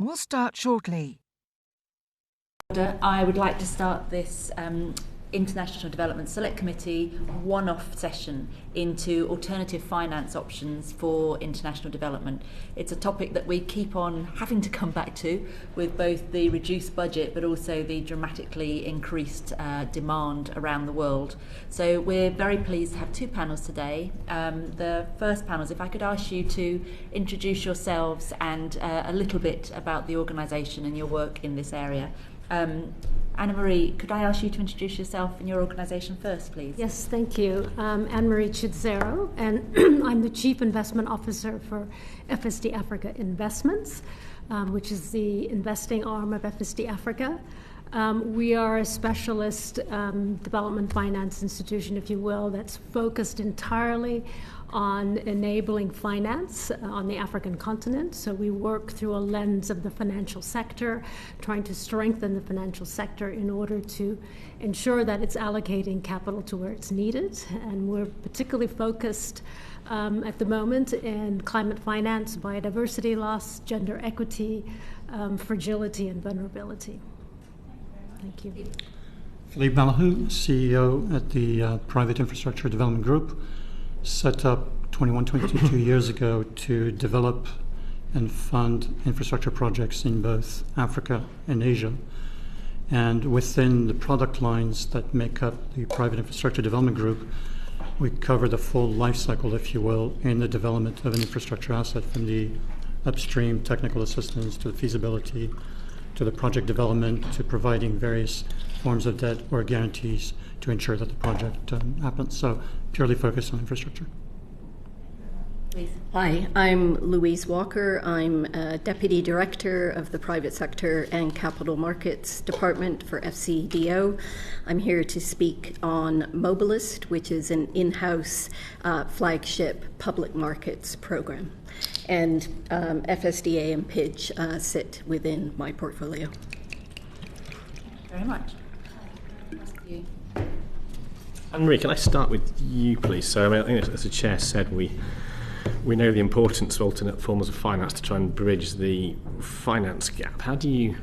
will start shortly. I would like to start this International Development Select Committee one-off session into alternative finance options for international development. It's a topic that we keep on having to come back to with both the reduced budget but also the dramatically increased demand around the world. So we're very pleased to have two panels today. The first panel is if I could ask you to introduce yourselves and a little bit about the organisation and your work in this area. Anna-Marie, could I ask you to introduce yourself and your organisation first, please? Yes, thank you. Anna-Marie Chidzero, and I'm the Chief Investment Officer for FSD Africa Investments, which is the investing arm of FSD Africa. We are a specialist development finance institution, if you will, that's focused entirely on enabling finance on the African continent. So we work through a lens of the financial sector, trying to strengthen the financial sector in order to ensure that it's allocating capital to where it's needed. And we're particularly focused at the moment in climate finance, biodiversity loss, gender equity, fragility, and vulnerability. Thank you. Philippe, Valahu, CEO at the Private Infrastructure Development Group, set up 22 years ago to develop and fund infrastructure projects in both Africa and Asia. And within the product lines that make up the Private Infrastructure Development Group, we cover the full life cycle, if you will, in the development of an infrastructure asset, from the upstream technical assistance to the feasibility, to the project development, to providing various forms of debt or guarantees to ensure that the project happens. So purely focused on infrastructure. Please. Hi, I'm Louise Walker. I'm Deputy Director of the Private Sector and Capital Markets Department for FCDO. I'm here to speak on MOBILIST, which is an in-house flagship public markets program. And FSDA and PIDG sit within my portfolio. Very much. Anne-Marie, can I start with you, please? So, I think as the Chair said, we know the importance of alternate forms of finance to try and bridge the finance gap. How do you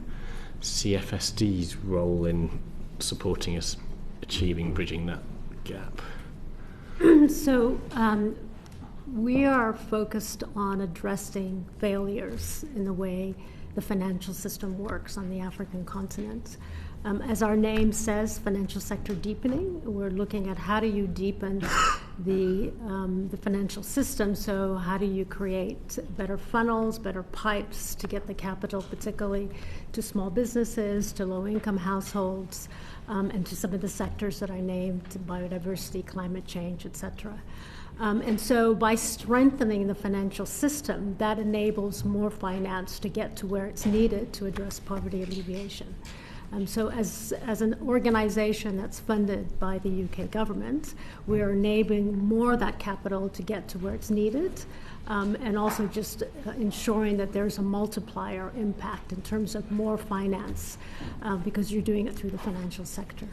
see FSD's role in supporting us bridging that gap? So we are focused on addressing failures in the way the financial system works on the African continent. As our name says, financial sector deepening, we're looking at how do you deepen the financial system. So how do you create better funnels, better pipes to get the capital, particularly to small businesses, to low-income households, and to some of the sectors that I named, biodiversity, climate change, etc. And so by strengthening the financial system, that enables more finance to get to where it's needed to address poverty alleviation. So as an organization that's funded by the UK government, we are enabling more of that capital to get to where it's needed, and also just ensuring that there's a multiplier impact in terms of more finance, because you're doing it through the financial sector.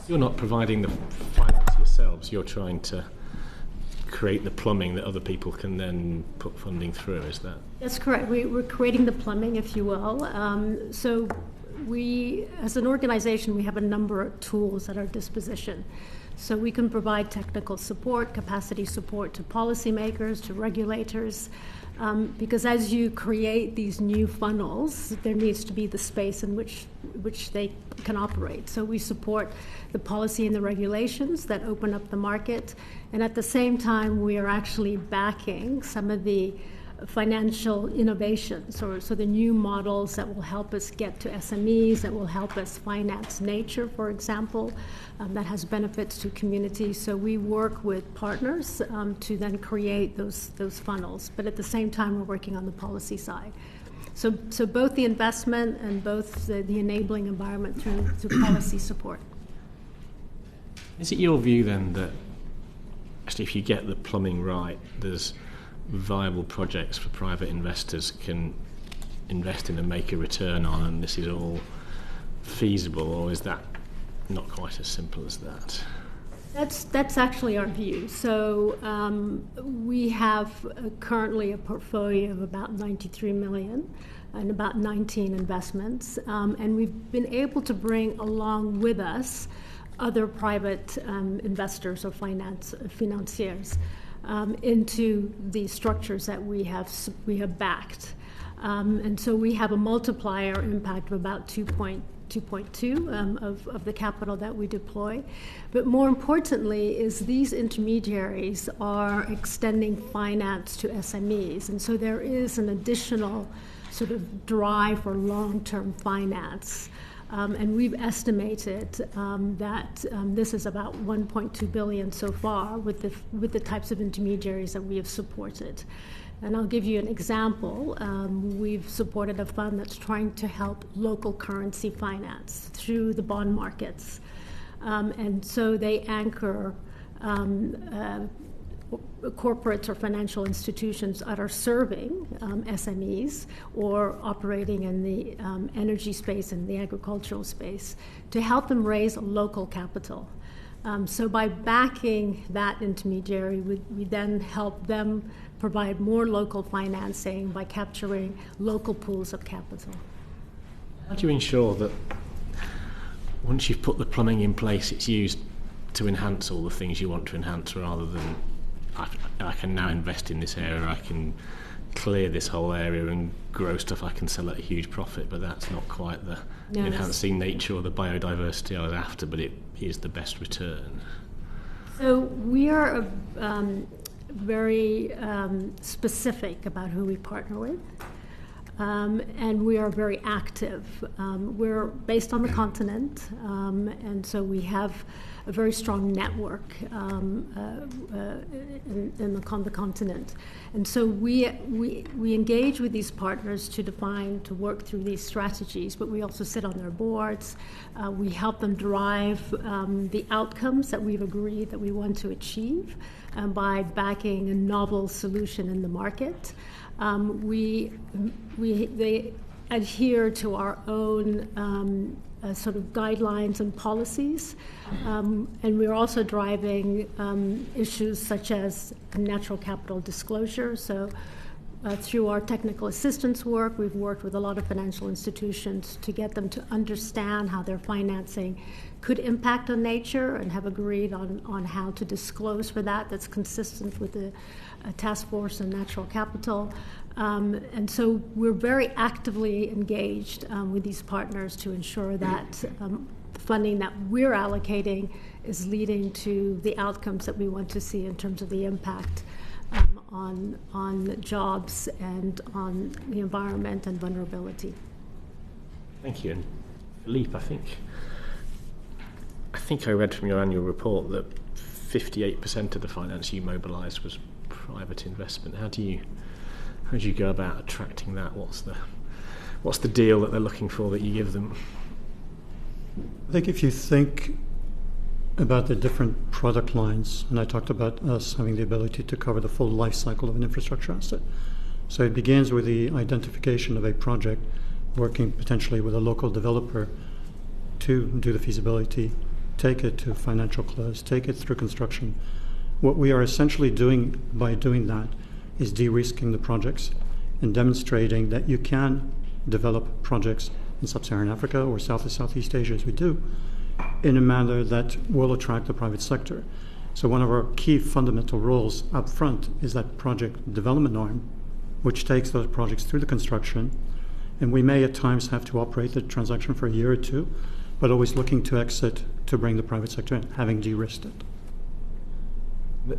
You're not providing the finance yourselves, you're trying to create the plumbing that other people can then put funding through, is that? That's correct. We're creating the plumbing, if you will. So we, as an organization, we have a number of tools at our disposition. So we can provide technical support, capacity support to policymakers, to regulators, because as you create these new funnels, there needs to be the space in which they can operate. So we support the policy and the regulations that open up the market, and at the same time, we are actually backing some of the financial innovations, so the new models that will help us get to SMEs, that will help us finance nature, for example, that has benefits to communities. So we work with partners to then create those funnels, but at the same time we're working on the policy side. So both the investment and both the enabling environment through policy support. Is it your view then that actually if you get the plumbing right, there's viable projects for private investors can invest in and make a return on, and this is all feasible, or is that not quite as simple as that? That's actually our view. So we have currently a portfolio of about 93 million and about 19 investments. And we've been able to bring along with us other private investors or financiers into the structures that we have backed. And so we have a multiplier impact of about 2.2 of the capital that we deploy. But more importantly is these intermediaries are extending finance to SMEs. And so there is an additional sort of drive for long-term finance. And we've estimated that this is about 1.2 billion so far with the types of intermediaries that we have supported. And I'll give you an example. We've supported a fund that's trying to help local currency finance through the bond markets. And so they anchor corporates or financial institutions that are serving SMEs or operating in the energy space and the agricultural space to help them raise local capital. So by backing that intermediary, we then help them provide more local financing by capturing local pools of capital. How do you ensure that once you've put the plumbing in place, it's used to enhance all the things you want to enhance rather than I can now invest in this area, I can clear this whole area and grow stuff I can sell at a huge profit, but that's not quite the enhancing nature or the biodiversity I was after, but it is the best return. So we are very specific about who we partner with, and we are very active. We're based on the continent, and so we have a very strong network in the continent. And so we engage with these partners to work through these strategies, but we also sit on their boards. We help them drive the outcomes that we've agreed that we want to achieve by backing a novel solution in the market. They adhere to our own sort of guidelines and policies, and we're also driving issues such as natural capital disclosure. So through our technical assistance work, we've worked with a lot of financial institutions to get them to understand how their financing could impact on nature and have agreed on how to disclose for that. That's consistent with the task force on natural capital. And so we're very actively engaged with these partners to ensure that the funding that we're allocating is leading to the outcomes that we want to see in terms of the impact on jobs and on the environment and vulnerability. Thank you. And Philippe, I think I read from your annual report that 58% of the finance you mobilised was private investment. How do you go about attracting that? What's the deal that they're looking for that you give them? I think if you think about the different product lines, and I talked about us having the ability to cover the full life cycle of an infrastructure asset. So it begins with the identification of a project, working potentially with a local developer to do the feasibility, take it to financial close, take it through construction. What we are essentially doing by doing that is de-risking the projects and demonstrating that you can develop projects in sub-Saharan Africa or Southeast Asia, as we do, in a manner that will attract the private sector. So one of our key fundamental roles up front is that project development arm, which takes those projects through the construction, and we may at times have to operate the transaction for a year or two, but always looking to exit to bring the private sector in, having de-risked it. I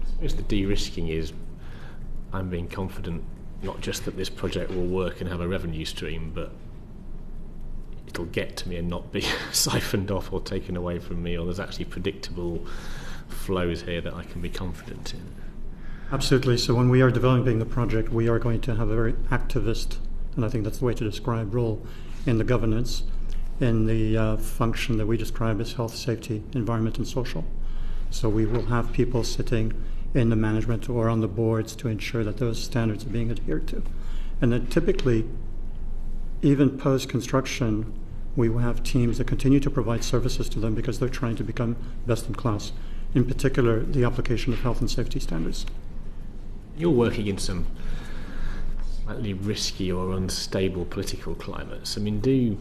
suppose the de-risking is I'm being confident not just that this project will work and have a revenue stream, but it'll get to me and not be siphoned off or taken away from me, or there's actually predictable flows here that I can be confident in. Absolutely. So when we are developing the project, we are going to have a very activist, and I think that's the way to describe, role in the governance, in the function that we describe as health, safety, environment, and social. So we will have people sitting in the management or on the boards to ensure that those standards are being adhered to. And then typically, even post-construction, we will have teams that continue to provide services to them because they're trying to become best in class, in particular the application of health and safety standards. You're working in some slightly risky or unstable political climates, I mean, do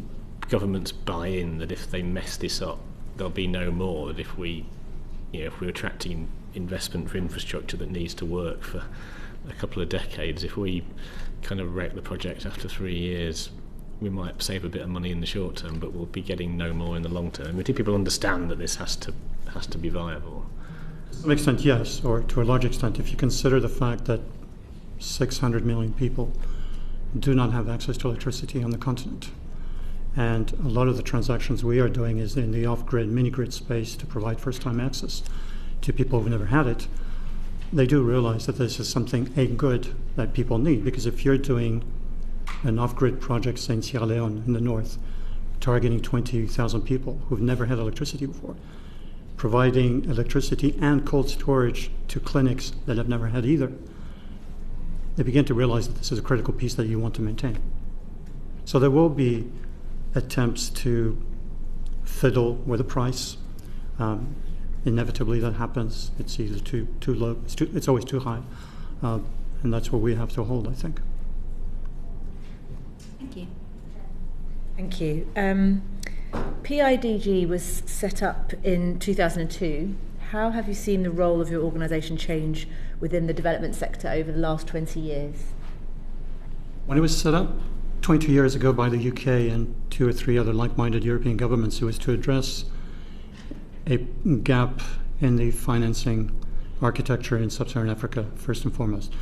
governments buy in that if they mess this up, there'll be no more? That if we're attracting investment for infrastructure that needs to work for a couple of decades, if we kind of wreck the project after 3 years, we might save a bit of money in the short term, but we'll be getting no more in the long term. I mean, do people understand that this has to be viable? To some extent, yes, or to a large extent, if you consider the fact that 600 million people do not have access to electricity on the continent. And a lot of the transactions we are doing is in the off-grid, mini-grid space to provide first-time access to people who've never had it. They do realize that this is something, a good, that people need. Because if you're doing an off-grid project, say in Sierra Leone in the north, targeting 20,000 people who've never had electricity before, providing electricity and cold storage to clinics that have never had either, they begin to realize that this is a critical piece that you want to maintain. So there will be attempts to fiddle with the price. Inevitably that happens. It's either too low, it's always too high. And that's what we have to hold, I think. Thank you. Thank you. PIDG was set up in 2002. How have you seen the role of your organisation change within the development sector over the last 20 years? When it was set up 22 years ago by the UK and 2 or 3 other like-minded European governments, it was to address a gap in the financing architecture in sub-Saharan Africa, first and foremost.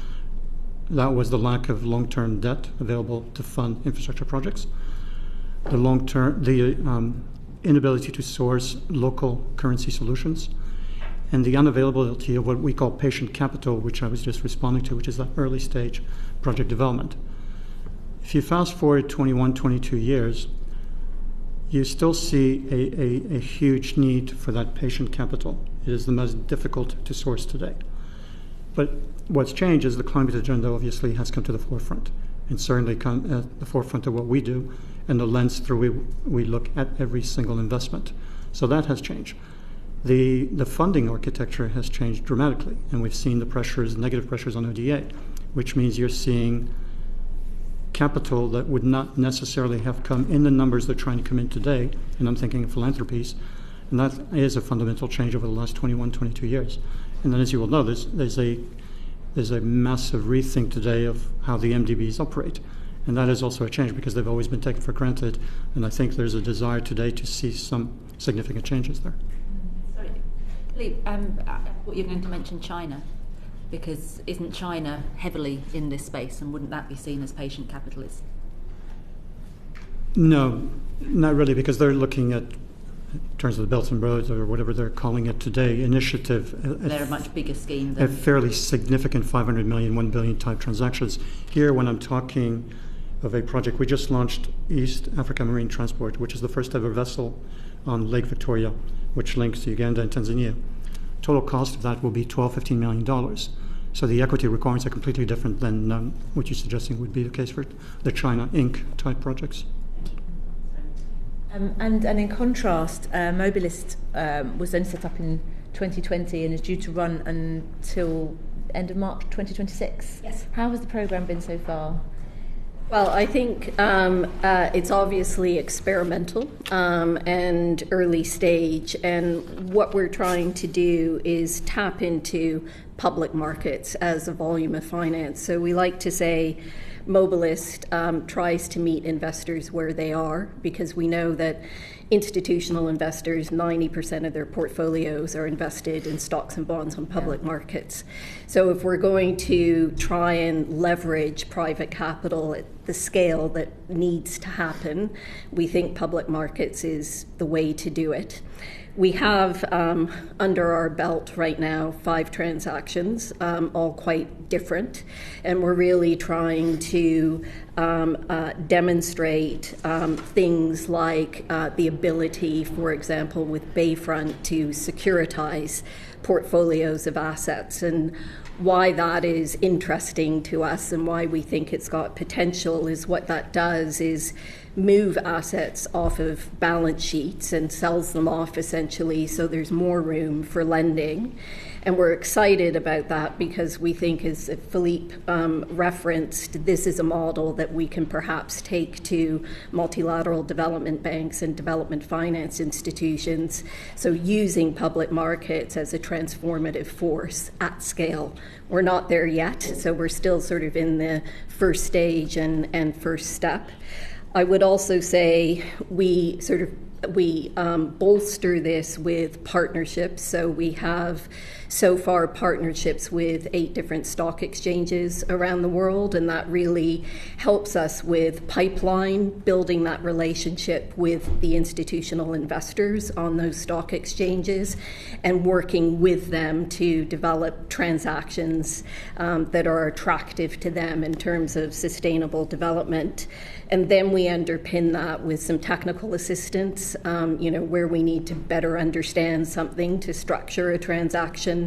That was the lack of long-term debt available to fund infrastructure projects, the inability to source local currency solutions, and the unavailability of what we call patient capital, which I was just responding to, which is that early stage project development. If you fast forward 21, 22 years, you still see a huge need for that patient capital. It is the most difficult to source today. But what's changed is the climate agenda obviously has come to the forefront, and certainly come at the forefront of what we do and the lens through which we look at every single investment. So that has changed. The funding architecture has changed dramatically, and we've seen the pressures, negative pressures on ODA, which means you're seeing capital that would not necessarily have come in the numbers they're trying to come in today, and I'm thinking of philanthropies, and that is a fundamental change over the last 21, 22 years. And then, as you will know, there's a massive rethink today of how the MDBs operate, and that is also a change because they've always been taken for granted, and I think there's a desire today to see some significant changes there. Sorry, Philippe, I thought you were going to mention China, because isn't China heavily in this space, and wouldn't that be seen as patient capitalist? No, not really, because they're looking at, in terms of the Belt and Roads or whatever they're calling it today, initiative. They're a much bigger scheme than... A fairly significant 500 million, 1 billion type transactions. Here, when I'm talking of a project, we just launched East Africa Marine Transport, which is the first ever vessel on Lake Victoria, which links Uganda and Tanzania. Total cost of that will be $12-15 million. So the equity requirements are completely different than what you're suggesting would be the case for the China Inc. type projects. And in contrast, MOBILIST was then set up in 2020 and is due to run until end of March 2026. Yes. How has the programme been so far? Well, I think it's obviously experimental and early stage, and what we're trying to do is tap into public markets as a volume of finance. So we like to say MOBILIST tries to meet investors where they are, because we know that institutional investors, 90% of their portfolios are invested in stocks and bonds on public markets. So if we're going to try and leverage private capital at the scale that needs to happen, we think public markets is the way to do it. We have under our belt right now 5 transactions, all quite different, and we're really trying to demonstrate things like the ability, for example, with Bayfront to securitize portfolios of assets, and why that is interesting to us and why we think it's got potential is what that does is move assets off of balance sheets and sells them off essentially, so there's more room for lending. And we're excited about that because we think, as Philippe referenced, this is a model that we can perhaps take to multilateral development banks and development finance institutions. So using public markets as a transformative force at scale. We're not there yet, so we're still sort of in the first stage and first step. I would also say we bolster this with partnerships. So we have so far partnerships with 8 different stock exchanges around the world, and that really helps us with pipeline, building that relationship with the institutional investors on those stock exchanges and working with them to develop transactions that are attractive to them in terms of sustainable development. And then we underpin that with some technical assistance, where we need to better understand something to structure a transaction,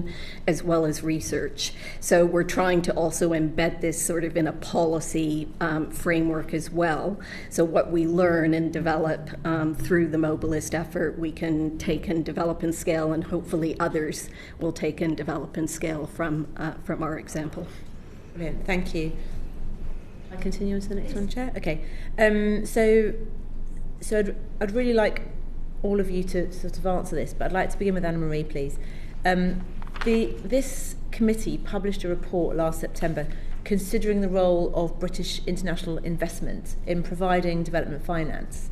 as well as research. So we're trying to also embed this sort of in a policy framework as well. So what we learn and develop through the MOBILIST effort, we can take and develop and scale, and hopefully others will take and develop and scale from our example. Brilliant, thank you. I continue on to the next one, Chair? Okay. So I'd really like all of you to sort of answer this, but I'd like to begin with Anna-Marie, please. This committee published a report last September considering the role of British international investment in providing development finance.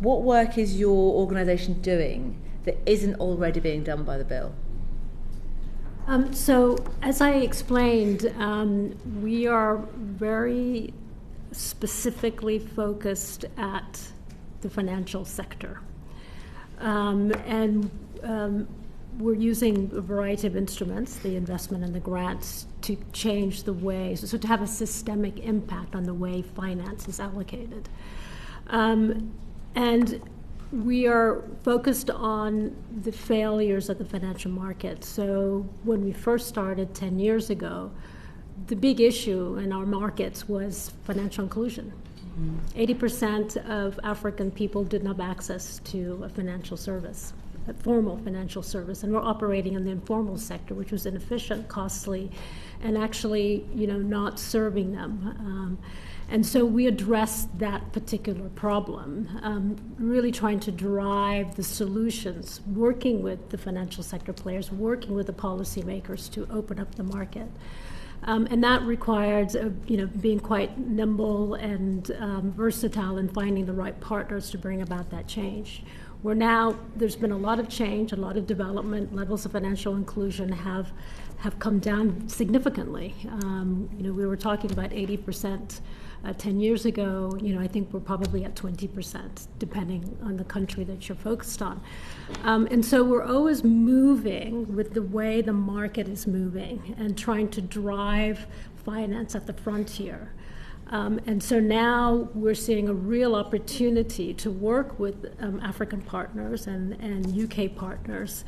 What work is your organisation doing that isn't already being done by the bill? So, as I explained, we are very specifically focused at the financial sector. We're using a variety of instruments, the investment and the grants, to change the way, so to have a systemic impact on the way finance is allocated. And we are focused on the failures of the financial market. So when we first started 10 years ago, the big issue in our markets was financial inclusion. 80% of African people didn't have access to a financial service, a formal financial service, and we're operating in the informal sector, which was inefficient, costly, and actually, not serving them. And so we addressed that particular problem, really trying to drive the solutions, working with the financial sector players, working with the policymakers to open up the market. And that required, being quite nimble and versatile in finding the right partners to bring about that change. There's been a lot of change, a lot of development. Levels of financial inclusion have come down significantly. We were talking about 80% 10 years ago. I think we're probably at 20%, depending on the country that you're focused on. And so we're always moving with the way the market is moving and trying to drive finance at the frontier. And so now we're seeing a real opportunity to work with African partners and UK partners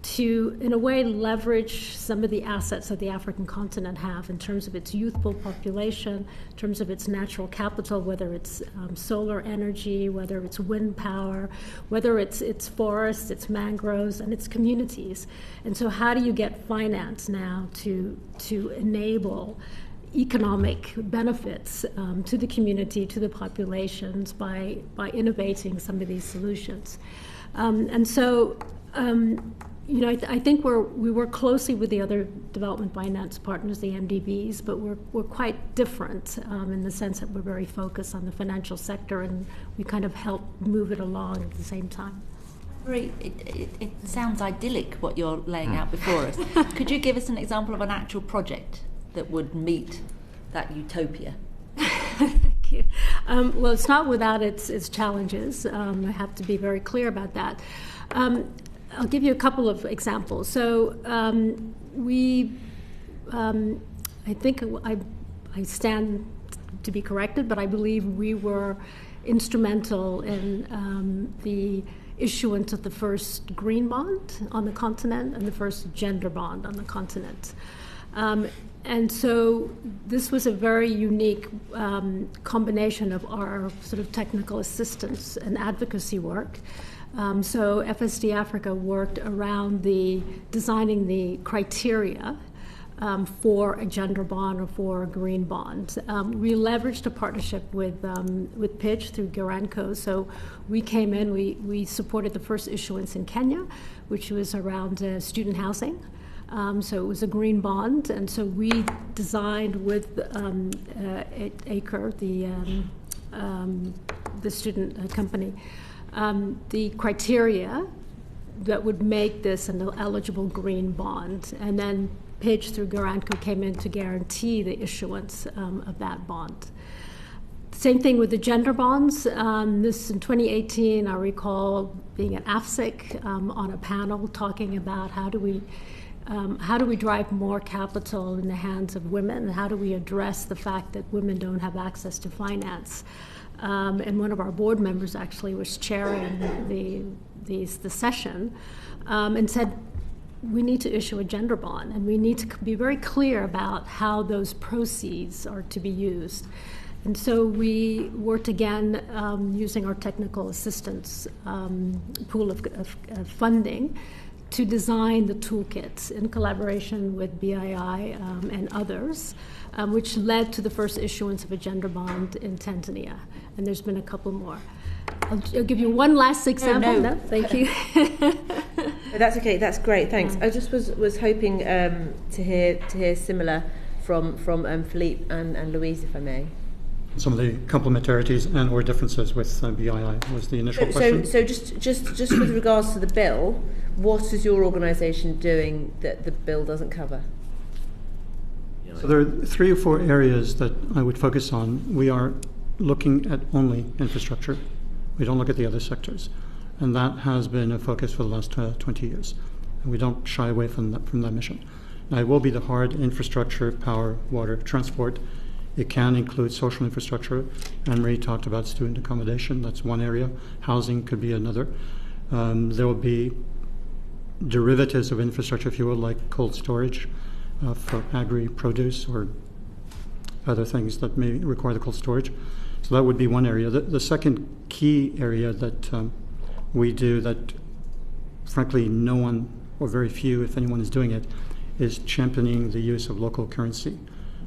to, in a way, leverage some of the assets that the African continent have in terms of its youthful population, in terms of its natural capital, whether it's solar energy, whether it's wind power, whether it's forests, its mangroves, and its communities. And so how do you get finance now to enable economic benefits to the community, to the populations by innovating some of these solutions? I think we work closely with the other development finance partners, the MDBs, but we're quite different in the sense that we're very focused on the financial sector, and we kind of help move it along at the same time. It sounds idyllic what you're laying out before us. Could you give us an example of an actual project that would meet that utopia? Thank you. Well, it's not without its challenges. I have to be very clear about that. I'll give you a couple of examples. So I think I stand to be corrected, but I believe we were instrumental in the issuance of the first green bond on the continent and the first gender bond on the continent. And so this was a very unique combination of our sort of technical assistance and advocacy work. So FSD Africa worked around designing the criteria for a gender bond or for a green bond. We leveraged a partnership with PIDG through Garanco. So we came in, we supported the first issuance in Kenya, which was around student housing. So it was a green bond, and so we designed with ACRE, the student company, the criteria that would make this an eligible green bond, and then PIDG through Garanco came in to guarantee the issuance of that bond. Same thing with the gender bonds. This in 2018, I recall being at AFSIC on a panel talking about how do we drive more capital in the hands of women, and how do we address the fact that women don't have access to finance. And one of our board members actually was chairing the session and said, we need to issue a gender bond, and we need to be very clear about how those proceeds are to be used. And so we worked again using our technical assistance pool of funding to design the toolkits in collaboration with BII and others, which led to the first issuance of a gender bond in Tanzania. And there's been a couple more. I'll give you one last example. No, thank you. That's okay. That's great. Thanks. I just was hoping to hear similar from Philippe and Louise, if I may. Some of the complementarities and or differences with BII was the initial question. So just with regards to the bill, what is your organisation doing that the bill doesn't cover? So there are 3 or 4 areas that I would focus on. We are looking at only infrastructure. We don't look at the other sectors. And that has been a focus for the last 20 years. And we don't shy away from that mission. Now, it will be the hard infrastructure, power, water, transport. It can include social infrastructure. Anne-Marie talked about student accommodation. That's one area. Housing could be another. There will be derivatives of infrastructure, if you will, like cold storage for agri-produce or other things that may require the cold storage. So that would be one area. The second key area that we do that, frankly, no one or very few, if anyone is doing it, is championing the use of local currency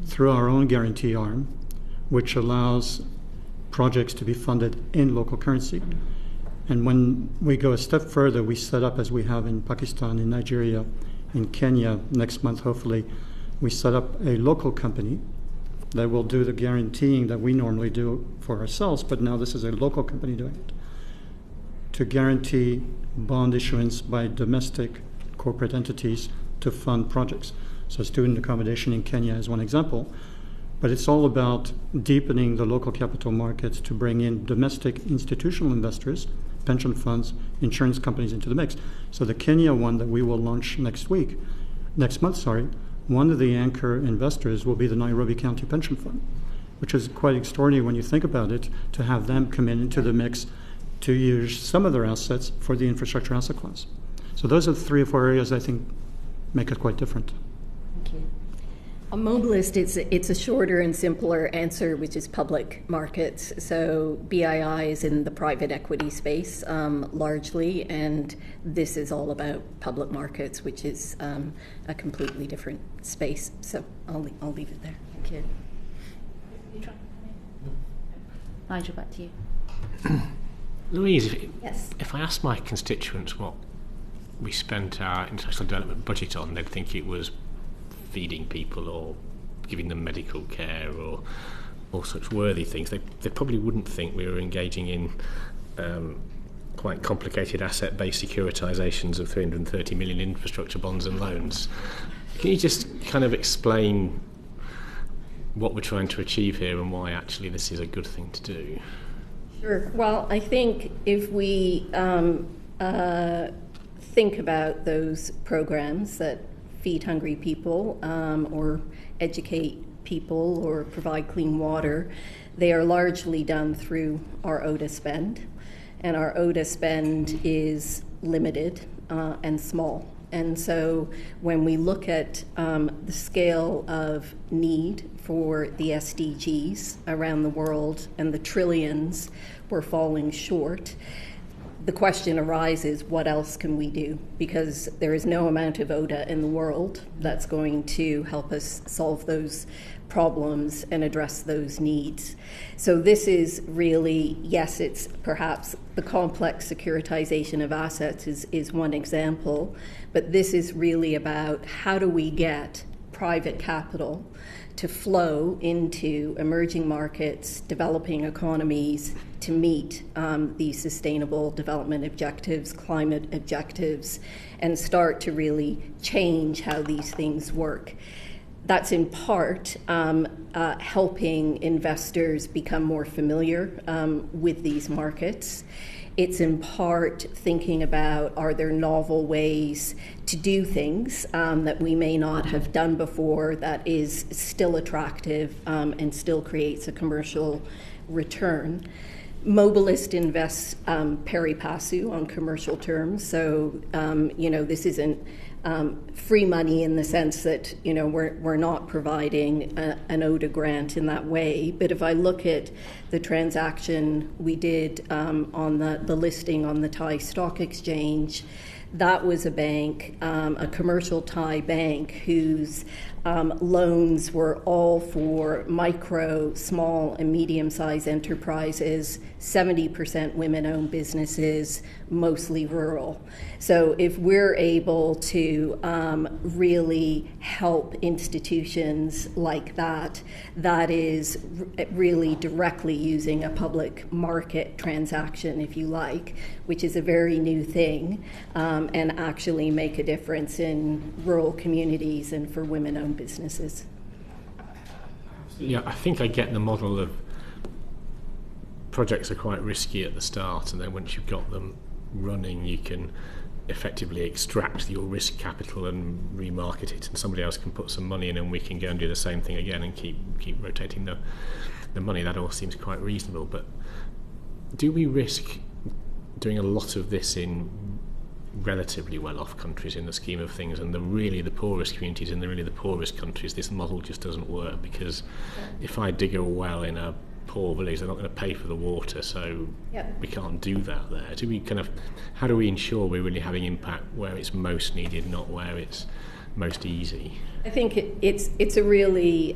through our own guarantee arm, which allows projects to be funded in local currency. And when we go a step further, we set up, as we have in Pakistan, in Nigeria, in Kenya, next month, hopefully, we set up a local company that will do the guaranteeing that we normally do for ourselves, but now this is a local company doing it, to guarantee bond issuance by domestic corporate entities to fund projects. So student accommodation in Kenya is one example, but it's all about deepening the local capital markets to bring in domestic institutional investors, pension funds, insurance companies into the mix. So the Kenya one that we will launch next month, one of the anchor investors will be the Nairobi County Pension Fund, which is quite extraordinary when you think about it, to have them come into the mix to use some of their assets for the infrastructure asset class. So those are the 3 or 4 areas I think make it quite different. Thank you. On MOBILIST, it's a shorter and simpler answer, which is public markets. So BII is in the private equity space largely, and this is all about public markets, which is a completely different space. So I'll leave it there. Thank you. Nigel, back to you. Louise, Yes. if I asked my constituents what we spent our international development budget on, they'd think it was feeding people or giving them medical care or all such worthy things. They probably wouldn't think we were engaging in quite complicated asset-based securitisations of 330 million infrastructure bonds and loans. Can you just kind of explain what we're trying to achieve here and why actually this is a good thing to do? Sure. Well, I think if we think about those programs that feed hungry people or educate people or provide clean water, they are largely done through our ODA spend. And our ODA spend is limited and small And so when we look at the scale of need for the SDGs around the world and the trillions we're falling short, the question arises, what else can we do? Because there is no amount of ODA in the world that's going to help us solve those problems and address those needs. So this is really, yes, it's perhaps the complex securitization of assets is one example, but this is really about how do we get private capital to flow into emerging markets, developing economies to meet these sustainable development objectives, climate objectives, and start to really change how these things work. That's in part helping investors become more familiar with these markets. It's in part thinking about, are there novel ways to do things that we may not have done before that is still attractive and still creates a commercial return. MOBILIST invests pari passu on commercial terms, so this isn't free money in the sense that we're not providing an ODA grant in that way. But if I look at the transaction we did on the listing on the Thai Stock Exchange, that was a bank, a commercial Thai bank, whose loans were all for micro, small, and medium-sized enterprises, 70% women-owned businesses, mostly rural. So if we're able to really help institutions like that, that is really directly using a public market transaction, if you like, which is a very new thing, and actually make a difference in rural communities and for women-owned businesses. Yeah, I think I get the model of projects are quite risky at the start, and then once you've got them running, you can effectively extract your risk capital and remarket it, and somebody else can put some money in, and we can go and do the same thing again and keep rotating the money. That all seems quite reasonable. But do we risk doing a lot of this in relatively well-off countries in the scheme of things, and the poorest communities in the poorest countries? This model just doesn't work, because if I dig a well in a poor village, they're not going to pay for the water, so we can't do that there. How do we ensure we're really having impact where it's most needed, not where it's most easy? I think it's a really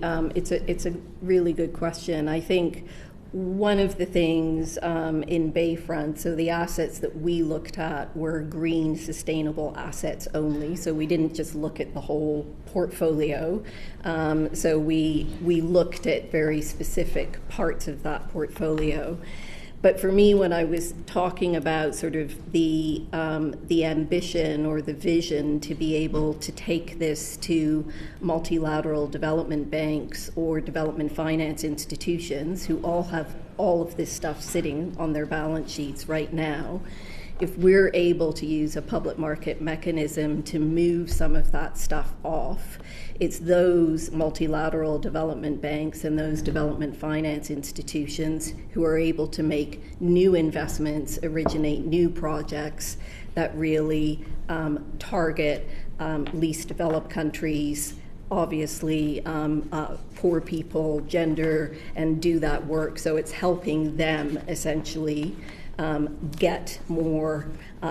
good question. I think one of the things in Bayfront, so the assets that we looked at were green, sustainable assets only. So we didn't just look at the whole portfolio. So we looked at very specific parts of that portfolio. But for me, when I was talking about sort of the ambition or the vision to be able to take this to multilateral development banks or development finance institutions who all have all of this stuff sitting on their balance sheets right now, if we're able to use a public market mechanism to move some of that stuff off, it's those multilateral development banks and those development finance institutions who are able to make new investments, originate new projects that really target least developed countries, obviously poor people, gender, and do that work. So it's helping them essentially get more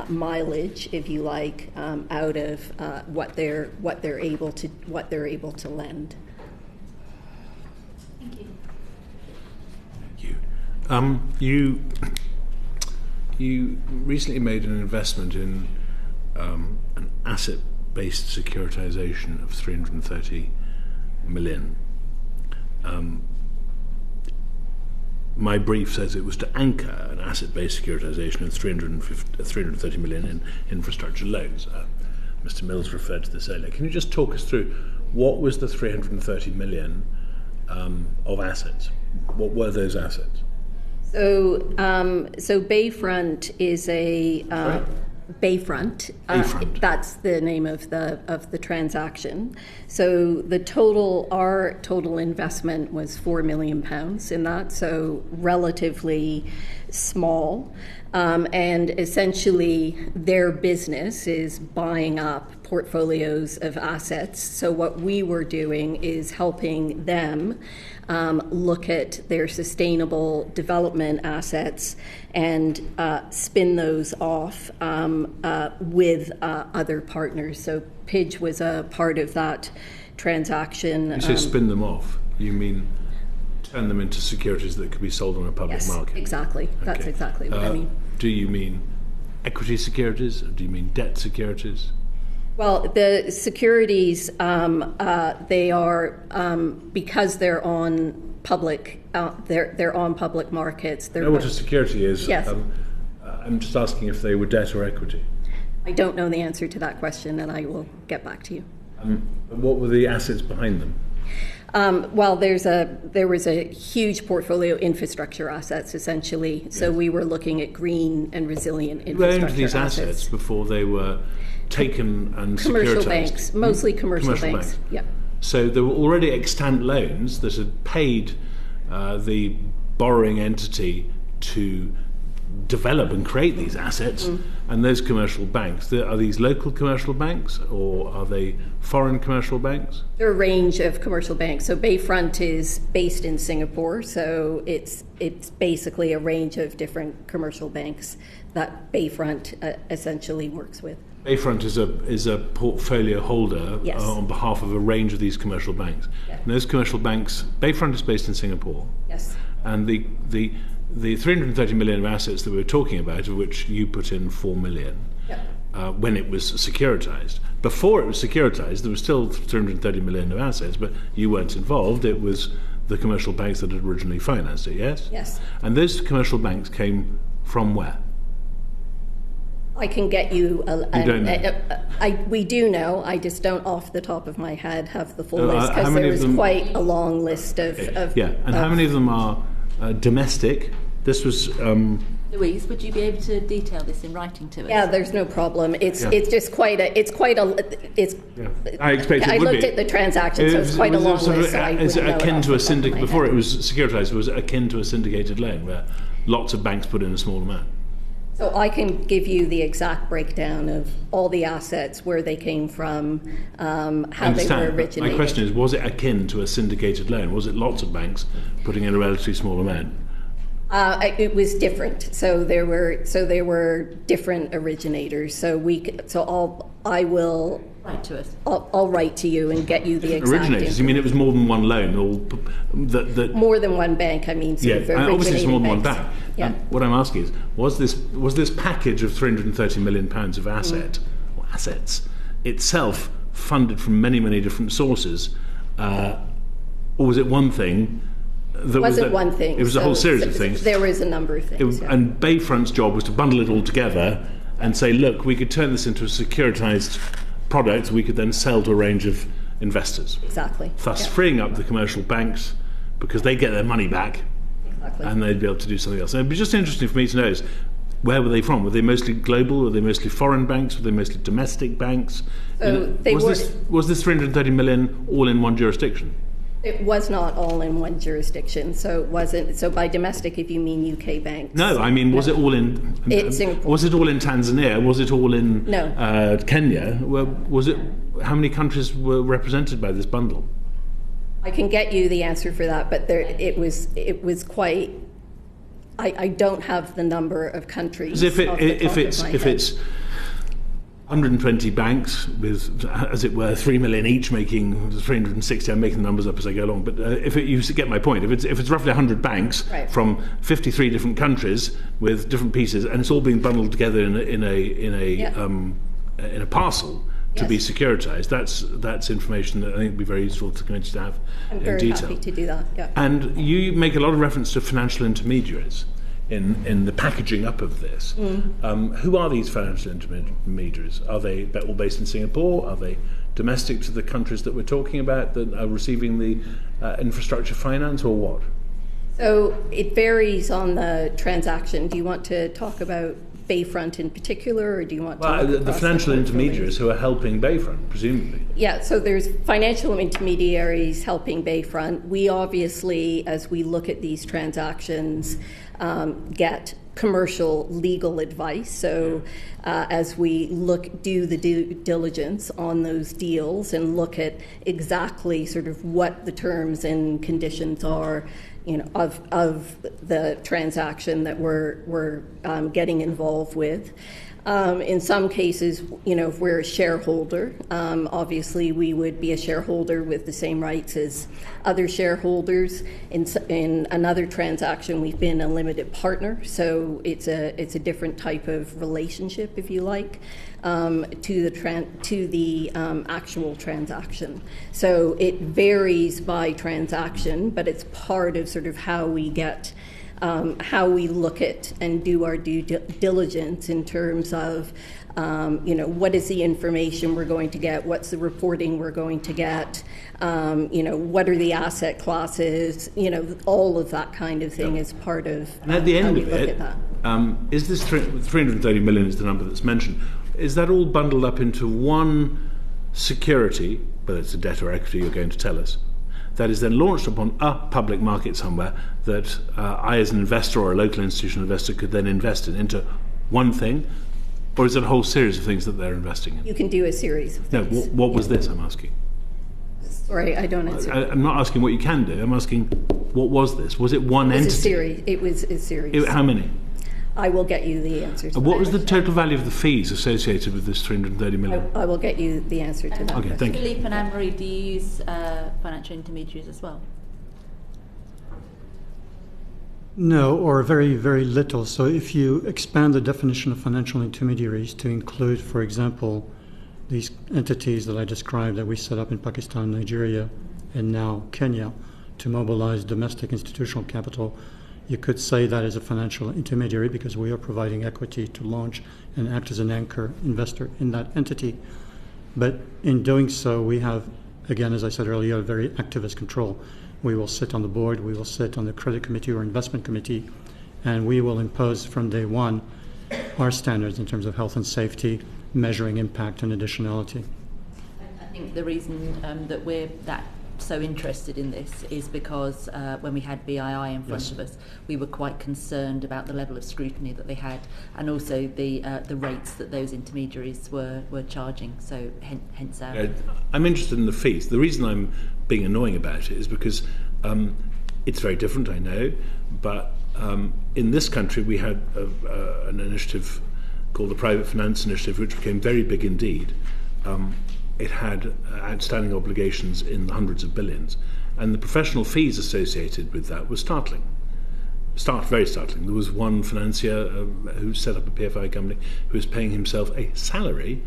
mileage, if you like, out of what they're able to lend. Thank you. Thank you. You recently made an investment in an asset-based securitization of 330 million. My brief says it was to anchor an asset-based securitization of 330 million in infrastructure loans. Mr. Mills referred to this earlier. Can you just talk us through what was the 330 million of assets? What were those assets? So Bayfront is a Bayfront. That's the name of the transaction. So our total investment was £4 million in that. So relatively small, and essentially their business is buying up portfolios of assets. So what we were doing is helping them look at their sustainable development assets and spin those off with other partners. So PIDG was a part of that transaction. You say spin them off, you mean turn them into securities that could be sold on a public market? Exactly. Okay. That's exactly what I mean. Do you mean equity securities, or do you mean debt securities? Well, the securities, they are because they're on public. They're on public markets. I know what a security is. Yes. I'm just asking if they were debt or equity. I don't know the answer to that question, and I will get back to you. What were the assets behind them? Well, there was a huge portfolio of infrastructure assets, essentially. So we were looking at green and resilient infrastructure Who owned these assets before they were taken and commercial securitized? banks, mostly commercial banks. Yeah. So there were already extant loans that had paid the borrowing entity to develop and create these assets, and those commercial banks, are these local commercial banks or are they foreign commercial banks? There are a range of commercial banks. So Bayfront is based in Singapore, so it's basically a range of different commercial banks that Bayfront essentially works with. Bayfront is a portfolio holder Yes. On behalf of a range of these commercial banks. Yeah. And those commercial banks, Bayfront is based in Singapore. Yes. And the 330 million of assets that we were talking about, of which you put in 4 million, when it was securitized. Before it was securitized, there was still 330 million of assets, but you weren't involved. It was the commercial banks that had originally financed it, yes? Yes. And those commercial banks came from where? I can get you You don't know? we do know. I just don't, off the top of my head, have the full list how because many there of was them- quite a long list of. Yeah, and how many of them are domestic? This was Louise, would you be able to detail this in writing to us? Yeah, there's no problem. It's just quite a. I expect it would looked be. at the transaction, so it's quite a long sort of, list. So I is it wouldn't know it akin off to a the top of my syndicate? Before head. it was securitized, it was akin to a syndicated loan where lots of banks put in a small amount. So I can give you the exact breakdown of all the assets, where they came from, how they were But originated. my question is, was it akin to a syndicated loan? Was it lots of banks putting in a relatively small amount? It was different. So there were different originators. I will Write to us. I'll write to you and get you the exact Originators? You mean it was more than one loan? more than one bank? I mean, sort of obviously it's more than one originating bank. banks. Yeah. What I'm asking is, was this package of 330 million pounds of assets itself funded from many, many different sources, or was it one thing? One thing. It was a whole series of things. There was a number of things. And Bayfront's job was to bundle it all together and say, look, we could turn this into a securitized product we could then sell to a range of investors. Exactly. Thus freeing up the commercial banks because they get their money back. Exactly. And they'd be able to do something else. And it'd be just interesting for me to know is, where were they from? Were they mostly global? Were they mostly foreign banks? Were they mostly domestic banks? So was this 330 million all in one jurisdiction? It was not all in one jurisdiction, so it wasn't. So by domestic, if you mean UK banks. No, I mean, was it all in? Was it all in Tanzania? Was it all in Kenya? Was it? How many countries were represented by this bundle? I can get you the answer for that, but it was quite. I don't have the number of countries. If it's 120 banks with, as it were, 3 million each, making 360. I'm making the numbers up as I go along, but you get my point. If it's roughly 100 banks from 53 different countries with different pieces, and it's all being bundled together in a parcel to be securitized, that's information that I think would be very useful to the community to have in detail. I'm very happy to do that. Yeah. And you make a lot of reference to financial intermediaries in the packaging up of this. Who are these financial intermediaries? Are they all based in Singapore? Are they domestic to the countries that we're talking about that are receiving the infrastructure finance, or what? So it varies on the transaction. Do you want to talk about Bayfront in particular, or do you want to the financial intermediaries who are helping Bayfront, presumably? Yeah, so there's financial intermediaries helping Bayfront. We obviously, as we look at these transactions, get commercial legal advice. So as we do the due diligence on those deals and look at exactly sort of what the terms and conditions are, of the transaction that we're getting involved with. In some cases, if we're a shareholder, obviously we would be a shareholder with the same rights as other shareholders. In another transaction, we've been a limited partner, so it's a different type of relationship, if you like, to the actual transaction. So it varies by transaction, but it's part of sort of how we get. How we look at and do our due diligence in terms of, what is the information we're going to get, what's the reporting we're going to get, what are the asset classes, all of that kind of thing is part of and at the end how we of look it, at that. Is this 330 million is the number that's mentioned? Is that all bundled up into one security, whether it's a debt or equity, you're going to tell us, that is then launched upon a public market somewhere that I, as an investor or a local institutional investor, could then invest into one thing? Or is it a whole series of things that they're investing in? You can do a series of things. No, what was this, I'm asking? Sorry, I don't answer. I'm not asking what you can do. I'm asking, what was this? Was it one entity? It was a series. How many? I will get you the answer to that. What was the total value of the fees associated with this 330 million? I will get you the answer to that. Okay, thank you. Philippe and Anne-Marie, do you use financial intermediaries as well? No, or very, very little. So if you expand the definition of financial intermediaries to include, for example, these entities that I described that we set up in Pakistan, Nigeria, and now Kenya to mobilize domestic institutional capital, you could say that is a financial intermediary because we are providing equity to launch and act as an anchor investor in that entity. But in doing so, we have, again, as I said earlier, a very activist control. We will sit on the board, we will sit on the credit committee or investment committee, and we will impose from day one our standards in terms of health and safety, measuring impact and additionality. I think the reason that we're so interested in this is because when we had BII in front of us, we were quite concerned about the level of scrutiny that they had, and also the rates that those intermediaries were charging. So hence our. I'm interested in the fees. The reason I'm being annoying about it is because it's very different, I know, but in this country we had an initiative called the Private Finance Initiative, which became very big indeed. It had outstanding obligations in the hundreds of billions, and the professional fees associated with that were startling. Very startling. There was one financier who set up a PFI company who was paying himself a salary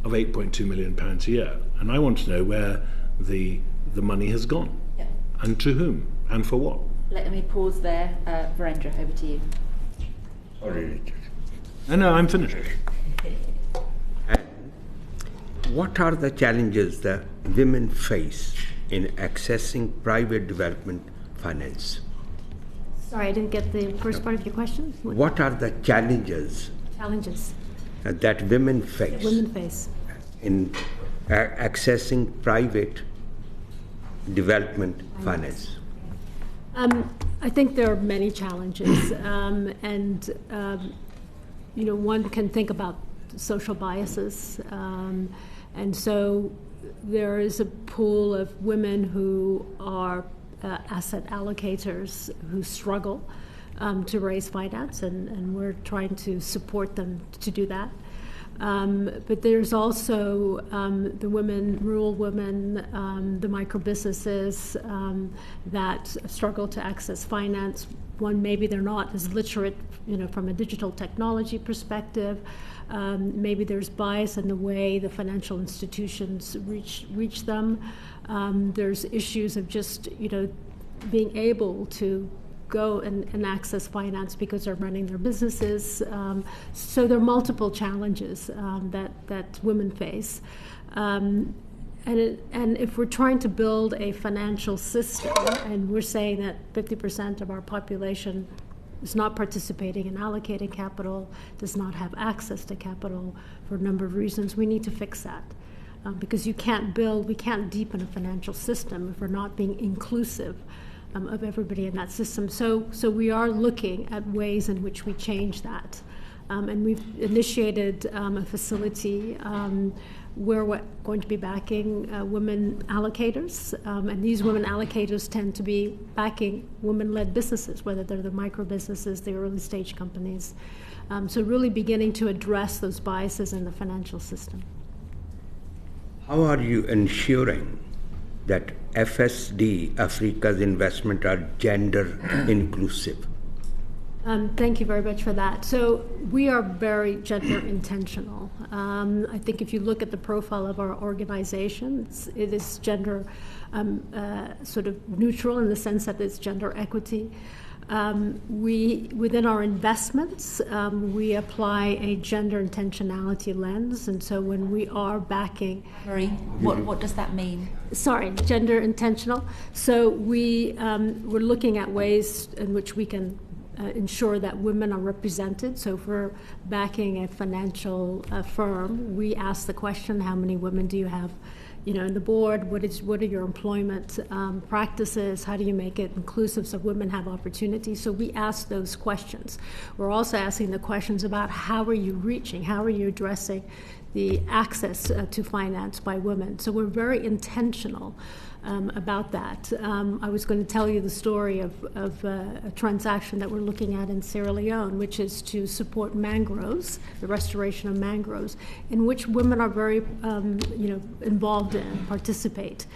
of £8.2 million a year, and I want to know where the money has gone, and to whom, and for what. Let me pause there. Virendra, over to you. Sorry, Richard. No, I'm finished. What are the challenges that women face in accessing private development finance? Sorry, I didn't get the first part of your question. What are the challenges that women face in accessing private development finance? I think there are many challenges, and one can think about social biases, and so there is a pool of women who are asset allocators who struggle to raise finance, and we're trying to support them to do that. But there's also the rural women, the micro businesses that struggle to access finance. One, maybe they're not as literate, from a digital technology perspective. Maybe there's bias in the way the financial institutions reach them. There's issues of just, being able to go and access finance because they're running their businesses. So there are multiple challenges that women face. And if we're trying to build a financial system, and we're saying that 50% of our population is not participating in allocating capital, does not have access to capital for a number of reasons, we need to fix that. Because we can't deepen a financial system if we're not being inclusive of everybody in that system. So we are looking at ways in which we change that. And we've initiated a facility where we're going to be backing women allocators. And these women allocators tend to be backing women-led businesses, whether they're the micro businesses, the early stage companies. So really beginning to address those biases in the financial system. How are you ensuring that FSD, Africa's investment, are gender inclusive? Thank you very much for that. So we are very gender intentional. I think if you look at the profile of our organization, it is gender sort of neutral in the sense that it's gender equity. Within our investments, we apply a gender intentionality lens, and so when we are backing... Marie, what does that mean? Sorry, gender intentional. So we're looking at ways in which we can ensure that women are represented. So if we're backing a financial firm, we ask the question, how many women do you have in the board? What are your employment practices? How do you make it inclusive so women have opportunities? So we ask those questions. We're also asking the questions about how are you addressing the access to finance by women. So we're very intentional about that. I was going to tell you the story of a transaction that we're looking at in Sierra Leone, which is to support mangroves, the restoration of mangroves, in which women are very involved in, participate.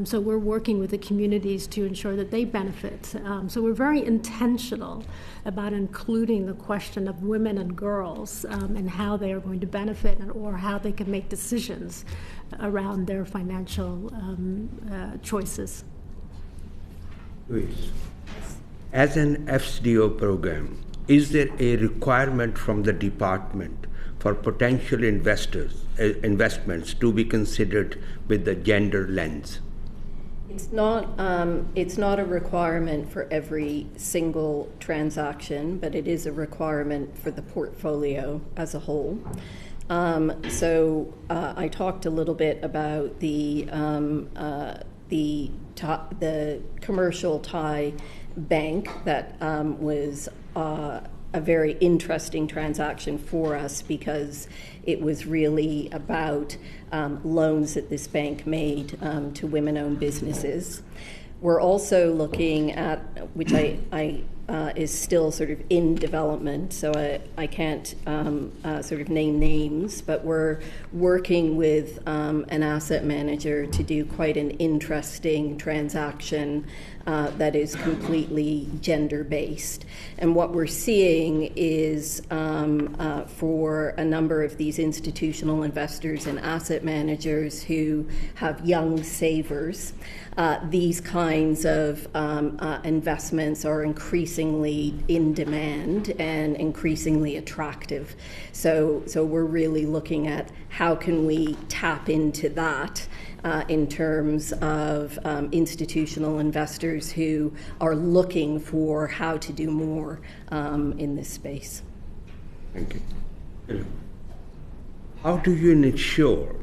So we're working with the communities to ensure that they benefit. So we're very intentional about including the question of women and girls and how they are going to benefit or how they can make decisions around their financial choices. Louise, as an FCDO program, is there a requirement from the department for potential investments to be considered with the gender lens? It's not a requirement for every single transaction, but it is a requirement for the portfolio as a whole. So I talked a little bit about the commercial Thai bank that was a very interesting transaction for us because it was really about loans that this bank made to women-owned businesses. We're also looking at, which is still sort of in development, so I can't sort of name names, but we're working with an asset manager to do quite an interesting transaction that is completely gender-based. And what we're seeing is for a number of these institutional investors and asset managers who have young savers, these kinds of investments are increasingly in demand and increasingly attractive. So we're really looking at how can we tap into that in terms of institutional investors who are looking for how to do more in this space. Thank you. How do you ensure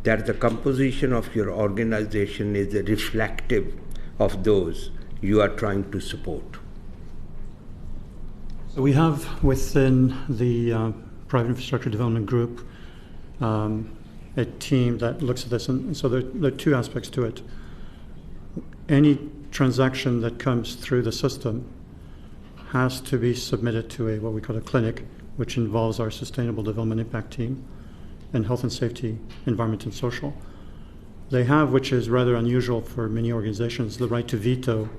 that the composition of your organization is reflective of those you are trying to support? So we have within the Private Infrastructure Development Group a team that looks at this, and so there are two aspects to it. Any transaction that comes through the system has to be submitted to what we call a clinic, which involves our Sustainable Development Impact team and Health and Safety, Environment and Social. They have, which is rather unusual for many organizations, the right to veto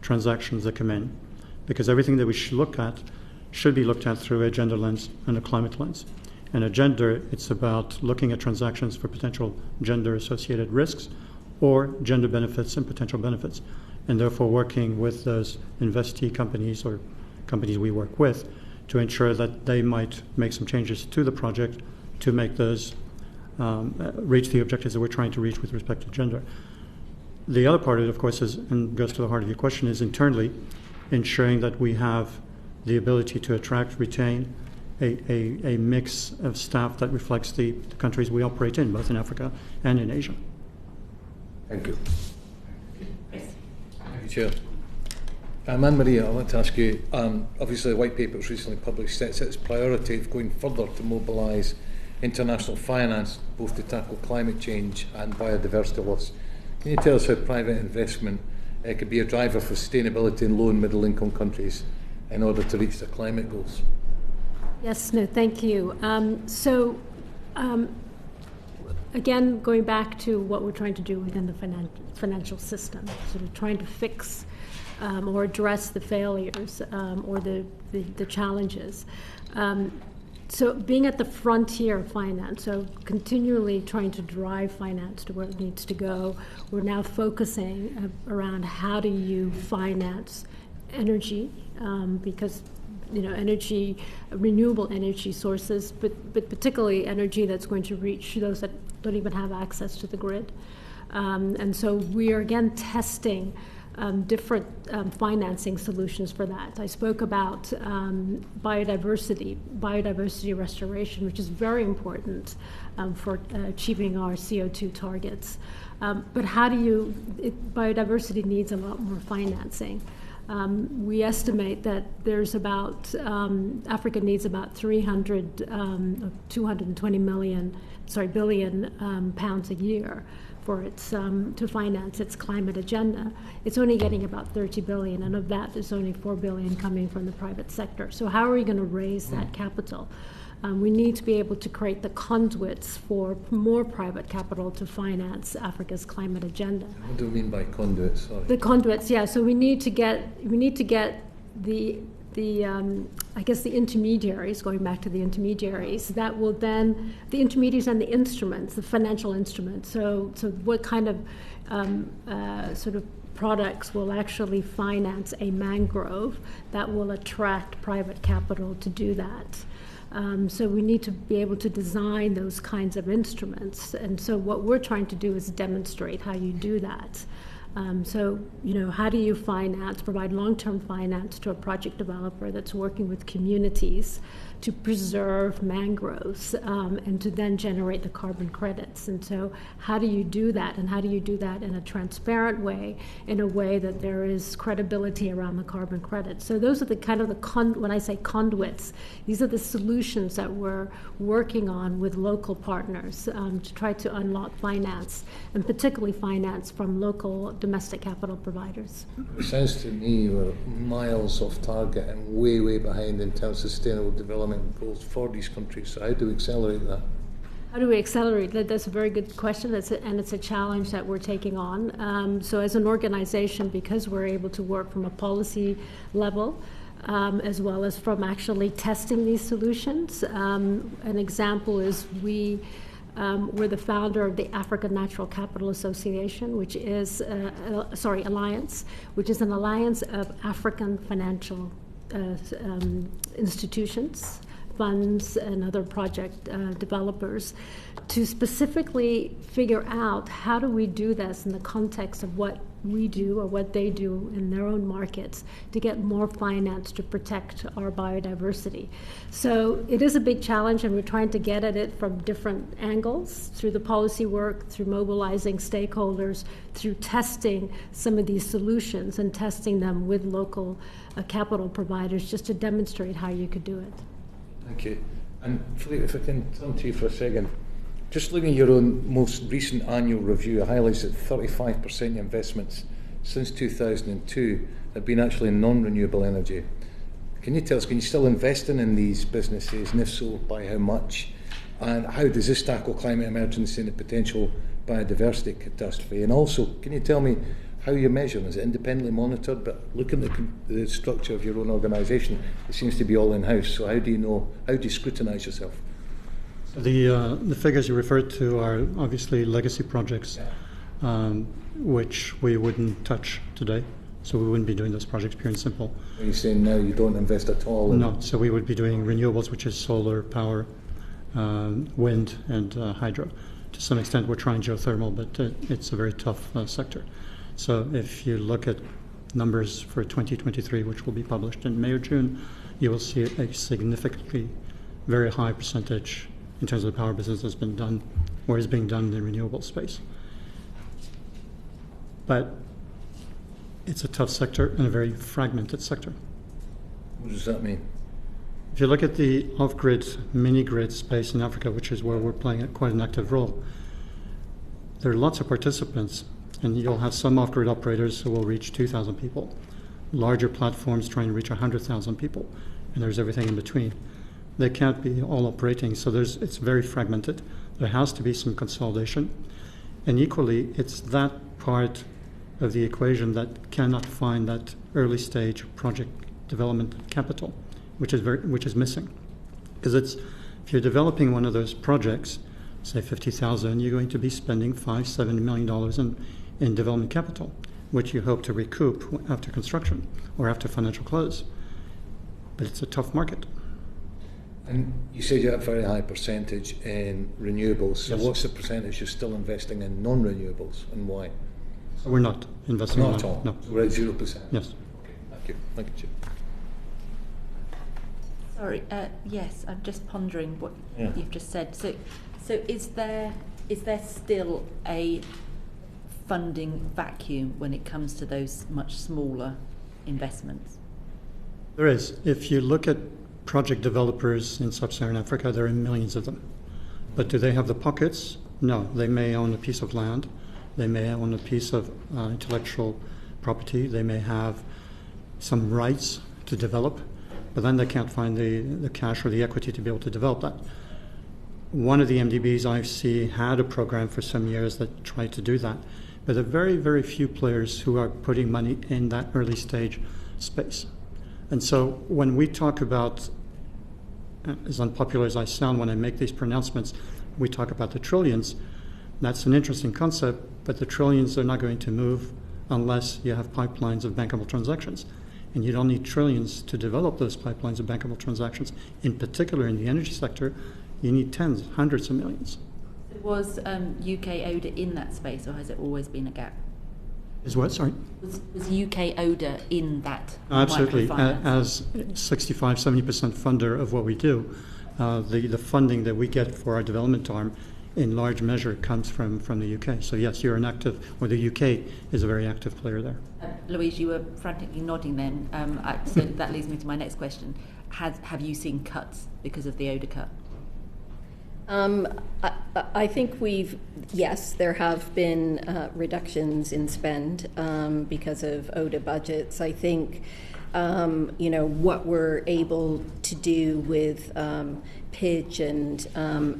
transactions that come in, because everything that we should look at should be looked at through a gender lens and a climate lens. And a gender, it's about looking at transactions for potential gender-associated risks or gender benefits and potential benefits, and therefore working with those investee companies or companies we work with to ensure that they might make some changes to the project to make those reach the objectives that we're trying to reach with respect to gender. The other part of it, of course, is, and goes to the heart of your question, is internally ensuring that we have the ability to attract, retain a mix of staff that reflects the countries we operate in, both in Africa and in Asia. Thank you. Thank you, Chair. Anne-Marie, I want to ask you, obviously the white paper was recently published, sets its priority of going further to mobilise international finance, both to tackle climate change and biodiversity loss. Can you tell us how private investment could be a driver for sustainability in low and middle income countries in order to reach their climate goals? Yes, no, thank you. Again, going back to what we're trying to do within the financial system, sort of trying to fix or address the failures or the challenges. So being at the frontier of finance, so continually trying to drive finance to where it needs to go, we're now focusing around how do you finance energy, because energy, renewable energy sources, but particularly energy that's going to reach those that don't even have access to the grid. And so we are again testing different financing solutions for that. I spoke about biodiversity restoration, which is very important for achieving our CO2 targets. But biodiversity needs a lot more financing. We estimate that there's about, Africa needs about 220 billion pounds a year for its to finance its climate agenda. It's only getting about 30 billion, and of that, there's only 4 billion coming from the private sector. So how are we going to raise that capital? We need to be able to create the conduits for more private capital to finance Africa's climate agenda. What do you mean by conduits? Sorry. The conduits, yeah. So we need to get the intermediaries, going back to the intermediaries, that will then, the intermediaries and the instruments, the financial instruments. So what kind of sort of products will actually finance a mangrove that will attract private capital to do that? So we need to be able to design those kinds of instruments. And so what we're trying to do is demonstrate how you do that. How do you provide long-term finance to a project developer that's working with communities to preserve mangroves and to then generate the carbon credits? And so how do you do that? And how do you do that in a transparent way, in a way that there is credibility around the carbon credits? So those are the kind of when I say conduits, these are the solutions that we're working on with local partners to try to unlock finance, and particularly finance from local domestic capital providers. It sounds to me we're miles off target and way, way behind in terms of sustainable development goals for these countries. So how do we accelerate that? How do we accelerate that? That's a very good question, and it's a challenge that we're taking on. So as an organization, because we're able to work from a policy level, as well as from actually testing these solutions. An example is we're the founder of the African Natural Capital Association, which is alliance, which is an alliance of African financial institutions, funds, and other project developers, to specifically figure out how do we do this in the context of what we do or what they do in their own markets to get more finance to protect our biodiversity. So it is a big challenge, and we're trying to get at it from different angles, through the policy work, through mobilizing stakeholders, through testing some of these solutions and testing them with local capital providers, just to demonstrate how you could do it. Thank you. And Philippe, if I can turn to you for a second. Just looking at your own most recent annual review, it highlights that 35% of investments since 2002 have been actually in non-renewable energy. Can you tell us, can you still invest in these businesses, and if so, by how much? And how does this tackle climate emergency and the potential biodiversity catastrophe? And also, can you tell me how you measure? Is it independently monitored? But looking at the structure of your own organisation, it seems to be all in-house. So how do you scrutinise yourself? The figures you referred to are obviously legacy projects, which we wouldn't touch today. So we wouldn't be doing those projects, pure and simple. Are you saying now you don't invest at all? No, so we would be doing renewables, which is solar power, wind, and hydro. To some extent, we're trying geothermal, but it's a very tough sector. So if you look at numbers for 2023, which will be published in May or June, you will see a significantly very high percentage in terms of the power business that's been done or is being done in the renewable space. But it's a tough sector and a very fragmented sector. What does that mean? If you look at the off-grid, mini-grid space in Africa, which is where we're playing quite an active role, there are lots of participants, and you'll have some off-grid operators who will reach 2,000 people, larger platforms trying to reach 100,000 people, and there's everything in between. They can't be all operating, so it's very fragmented. There has to be some consolidation, and equally, it's that part of the equation that cannot find that early stage project development capital, which is missing. Because if you're developing one of those projects, say 50,000, you're going to be spending $5-7 million in development capital, which you hope to recoup after construction or after financial close. But it's a tough market. And you said you had a very high percentage in renewables. So Yes. what's the percentage you're still investing in non-renewables, and why? So we're not investing Not in at that. all. No. So we're at 0%. Yes. Okay, thank you. Thank you, Chief. Sorry, yes, I'm just pondering what Yeah. you've just said. So is there still a funding vacuum when it comes to those much smaller investments? There is. If you look at project developers in sub-Saharan Africa, there are millions of them. But do they have the pockets? No. They may own a piece of land. They may own a piece of intellectual property. They may have some rights to develop, but then they can't find the cash or the equity to be able to develop that. One of the MDBs I see had a program for some years that tried to do that, but there are very, very few players who are putting money in that early stage space. And so when we talk about, as unpopular as I sound when I make these pronouncements, we talk about the trillions. That's an interesting concept, but the trillions are not going to move unless you have pipelines of bankable transactions. And you don't need trillions to develop those pipelines of bankable transactions. In particular, in the energy sector, you need tens, hundreds of millions. Was UK ODA in that space, or has it always been a gap? Is what, sorry? Was UK ODA in that? Absolutely. microfinance? As 65-70% funder of what we do, the funding that we get for our development arm in large measure comes from the UK. So yes, you're an active, or the UK is a very active player there. Louise, you were frantically nodding then, so that leads me to my next question. Have you seen cuts because of the ODA cut? I think yes, there have been reductions in spend because of ODA budgets. I think, what we're able to do with PIDG and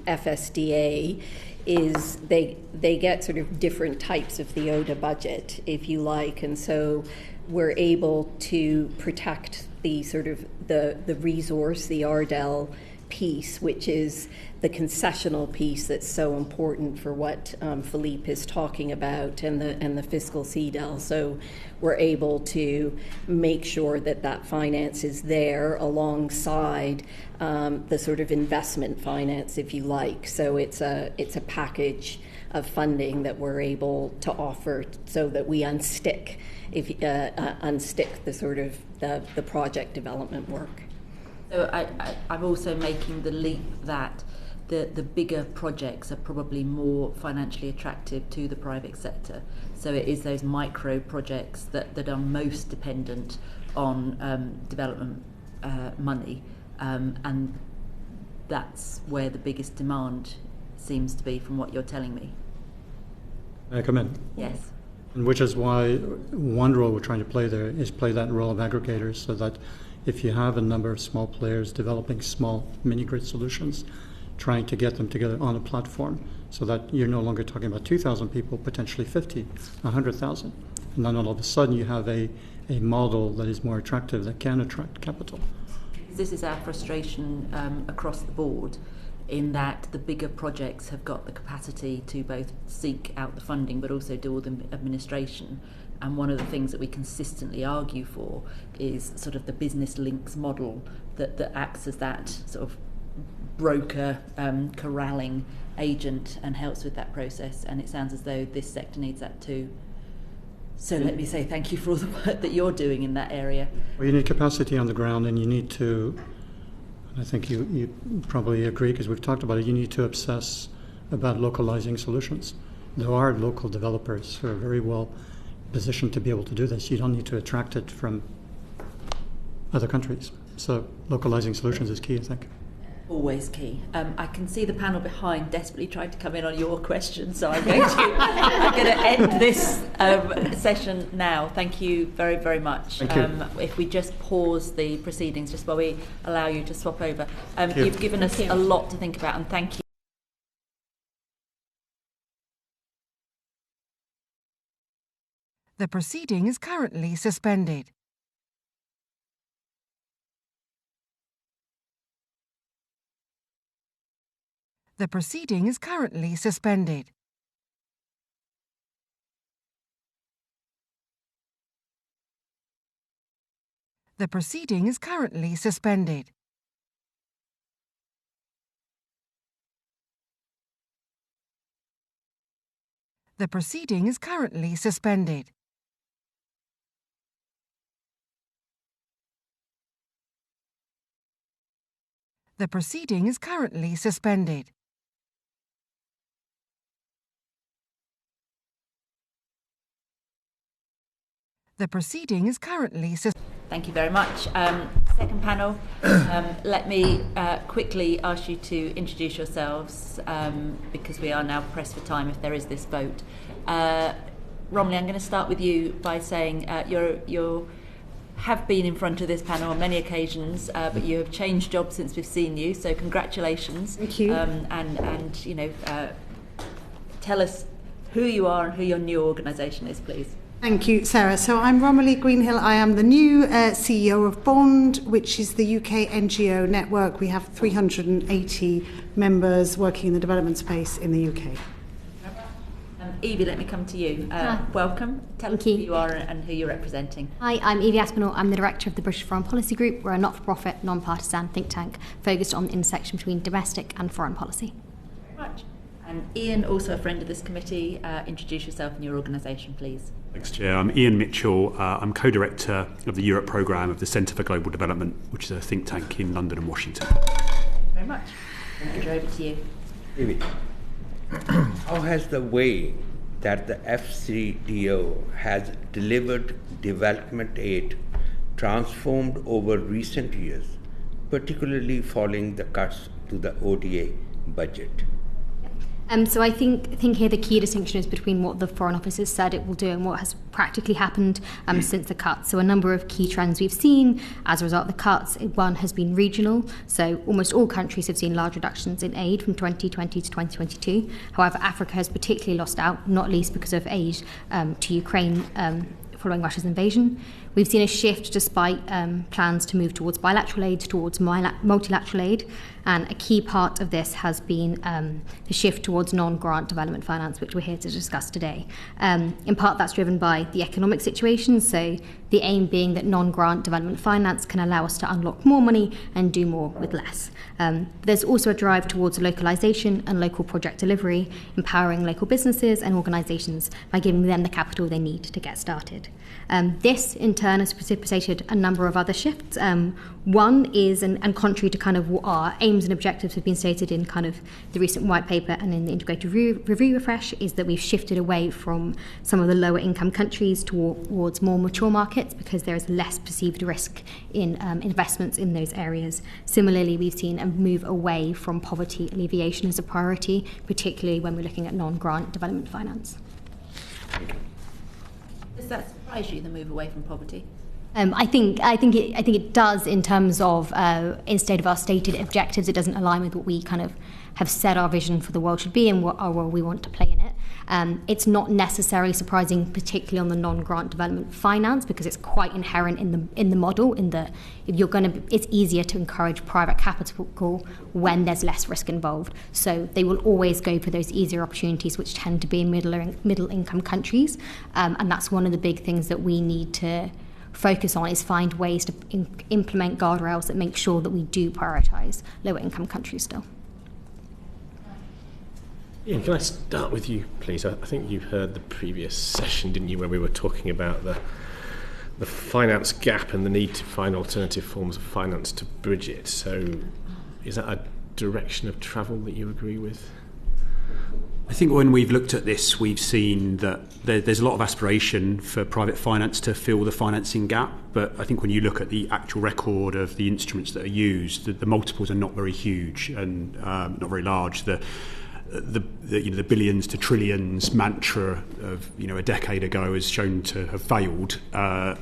FSDA is they get sort of different types of the ODA budget, if you like, and so we're able to protect the sort of the resource, the RDEL piece, which is the concessional piece that's so important for what Philippe is talking about, and the fiscal CDEL. So we're able to make sure that finance is there alongside the sort of investment finance, if you like. So it's a package of funding that we're able to offer so that we unstick the sort of the project development work. So I'm also making the leap that the bigger projects are probably more financially attractive to the private sector. So it is those micro projects that are most dependent on development money, and that's where the biggest demand seems to be from what you're telling me. May I come in? Yes. And which is why one role we're trying to play there is play that role of aggregators, so that if you have a number of small players developing small mini-grid solutions, trying to get them together on a platform so that you're no longer talking about 2,000 people, potentially 50, 100,000. And then all of a sudden you have a model that is more attractive, that can attract capital. This is our frustration across the board, in that the bigger projects have got the capacity to both seek out the funding but also do all the administration. And one of the things that we consistently argue for is sort of the business links model that acts as that sort of broker corralling agent and helps with that process. And it sounds as though this sector needs that too. So let me say thank you for all the work that you're doing in that area. Well, you need capacity on the ground, and you need to, and I think you probably agree because we've talked about it, you need to obsess about localizing solutions. There are local developers who are very well positioned to be able to do this. You don't need to attract it from other countries. So localizing solutions is key, I think. Always key. I can see the panel behind desperately trying to come in on your question, so I'm going to end this session now. Thank you very, very much. Thank you. If we just pause the proceedings just while we allow you to swap over. You've given us a lot to think about, and thank you. The proceeding is currently suspended. The proceeding is currently suspended. The proceeding is currently suspended. The proceeding is currently suspended. The proceeding is currently suspended. The proceeding is currently suspended. Thank you very much. Second panel, let me quickly ask you to introduce yourselves because we are now pressed for time if there is this vote. Romilly, I'm going to start with you by saying you have been in front of this panel on many occasions, but you have changed jobs since we've seen you, so congratulations. Thank you. And you know, tell us who you are and who your new organisation is, please. Thank you, Sarah. So I'm Romilly Greenhill. I am the new CEO of Bond, which is the UK NGO network. We have 380 members working in the development space in the UK. Evie, let me come to you. Welcome. Tell us who you are and who you're representing. Hi, I'm Evie Aspinall. I'm the director of the British Foreign Policy Group. We're a not-for-profit, non-partisan think tank focused on the intersection between domestic and foreign policy. Very much. And Ian, also a friend of this committee, introduce yourself and your organisation, please. Thanks, Chair. I'm Ian Mitchell. I'm co-director of the Europe programme of the Centre for Global Development, which is a think tank in London and Washington. Thank you very much. Andrew, over to you. Evie, how has the way that the FCDO has delivered development aid transformed over recent years, particularly following the cuts to the ODA budget? So I think here the key distinction is between what the Foreign Office has said it will do and what has practically happened since the cuts. So a number of key trends we've seen as a result of the cuts. One has been regional. So almost all countries have seen large reductions in aid from 2020 to 2022. However, Africa has particularly lost out, not least because of aid to Ukraine following Russia's invasion. We've seen a shift despite plans to move towards bilateral aid, towards multilateral aid, and a key part of this has been the shift towards non-grant development finance, which we're here to discuss today. In part, that's driven by the economic situation, so the aim being that non-grant development finance can allow us to unlock more money and do more with less. There's also a drive towards localization and local project delivery, empowering local businesses and organizations by giving them the capital they need to get started. This, in turn, has precipitated a number of other shifts. One is, and contrary to kind of what our aims and objectives have been stated in kind of the recent white paper and in the integrated review refresh, is that we've shifted away from some of the lower income countries towards more mature markets because there is less perceived risk in investments in those areas. Similarly, we've seen a move away from poverty alleviation as a priority, particularly when we're looking at non-grant development finance. Does that surprise you, the move away from poverty? I think it does in terms of instead of our stated objectives, it doesn't align with what we kind of have said our vision for the world should be and what our role we want to play in it. It's not necessarily surprising, particularly on the non-grant development finance, because it's quite inherent in the model. In that, if you're it's easier to encourage private capital when there's less risk involved. So they will always go for those easier opportunities, which tend to be in middle income countries, and that's one of the big things that we need to focus on, is find ways to implement guardrails that make sure that we do prioritise lower income countries still. Ian, can I start with you, please? I think you heard the previous session, didn't you, where we were talking about the finance gap and the need to find alternative forms of finance to bridge it. So is that a direction of travel that you agree with? I think when we've looked at this, we've seen that there's a lot of aspiration for private finance to fill the financing gap. But I think when you look at the actual record of the instruments that are used, the multiples are not very huge and not very large. The billions to trillions mantra of a decade ago has shown to have failed.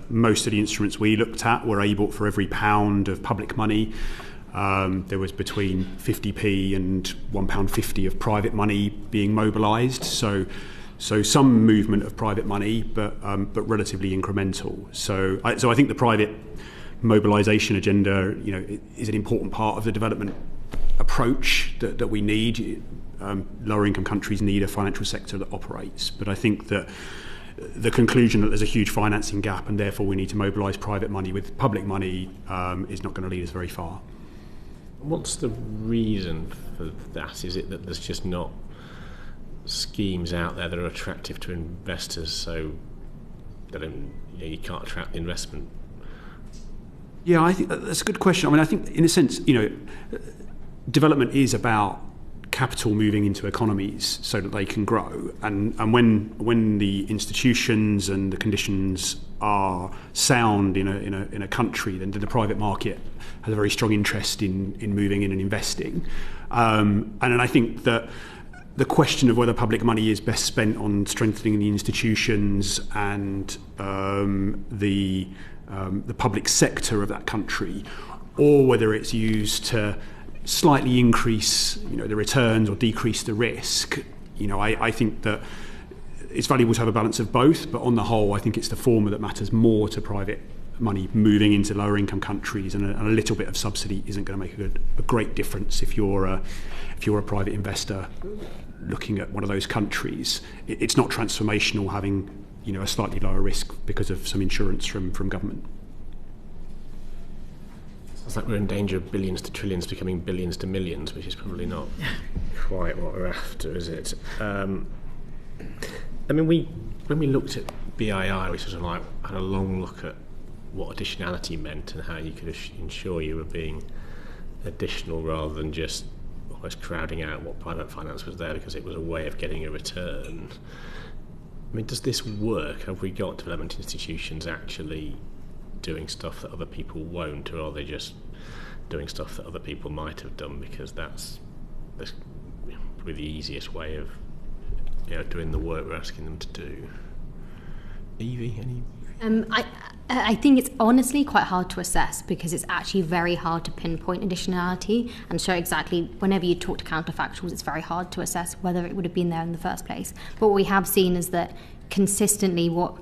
Most of the instruments we looked at were able, for every pound of public money, there was between 50p and £1.50 of private money being mobilised. So some movement of private money, but relatively incremental. So I think the private mobilisation agenda, is an important part of the development approach that we need. Lower income countries need a financial sector that operates, but I think that the conclusion that there's a huge financing gap and therefore we need to mobilise private money with public money is not going to lead us very far. What's the reason for that? Is it that there's just not schemes out there that are attractive to investors, so that you can't attract the investment? Yeah, I think that's a good question. I mean, I think in a sense, development is about capital moving into economies so that they can grow, and when the institutions and the conditions are sound in a country, then the private market has a very strong interest in moving in and investing. And I think that the question of whether public money is best spent on strengthening the institutions and the public sector of that country, or whether it's used to slightly increase the returns or decrease the risk, I think that it's valuable to have a balance of both, but on the whole I think it's the former that matters more to private money moving into lower income countries, and a little bit of subsidy isn't going to make a great difference if you're a private investor looking at one of those countries. It's not transformational having a slightly lower risk because of some insurance from government. It's like we're in danger of billions to trillions becoming billions to millions, which is probably not quite what we're after, is it? When we looked at BII, we sort of had a long look at what additionality meant and how you could ensure you were being additional rather than just almost crowding out what private finance was there because it was a way of getting a return. I mean, does this work? Have we got development institutions actually doing stuff that other people won't, or are they just doing stuff that other people might have done because that's probably the easiest way of doing the work we're asking them to do? Evie, any? I think it's honestly quite hard to assess because it's actually very hard to pinpoint additionality and show exactly, whenever you talk to counterfactuals, it's very hard to assess whether it would have been there in the first place. But what we have seen is that consistently what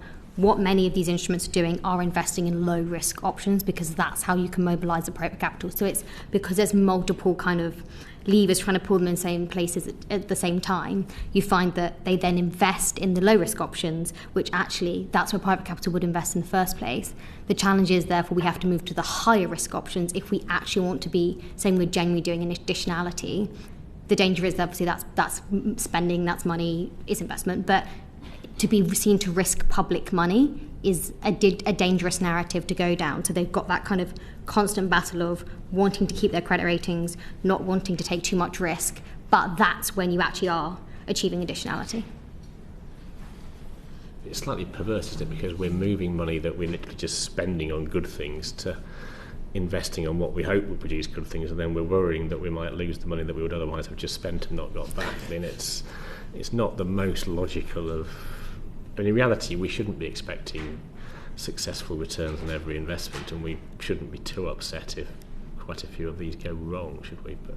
many of these instruments are doing are investing in low risk options because that's how you can mobilise the private capital. So it's because there's multiple kind of levers trying to pull them in the same places at the same time, you find that they then invest in the low risk options, which actually that's where private capital would invest in the first place. The challenge is therefore we have to move to the higher risk options if we actually want to be saying we're genuinely doing an additionality. The danger is obviously that's spending, that's money, is investment, but to be seen to risk public money is a dangerous narrative to go down. So they've got that kind of constant battle of wanting to keep their credit ratings, not wanting to take too much risk, but that's when you actually are achieving additionality. It's slightly perverse, isn't it? Because we're moving money that we're literally just spending on good things to investing on what we hope will produce good things, and then we're worrying that we might lose the money that we would otherwise have just spent and not got back. I mean, it's not the most logical of... I mean, in reality, we shouldn't be expecting successful returns on every investment, and we shouldn't be too upset if quite a few of these go wrong, should we? But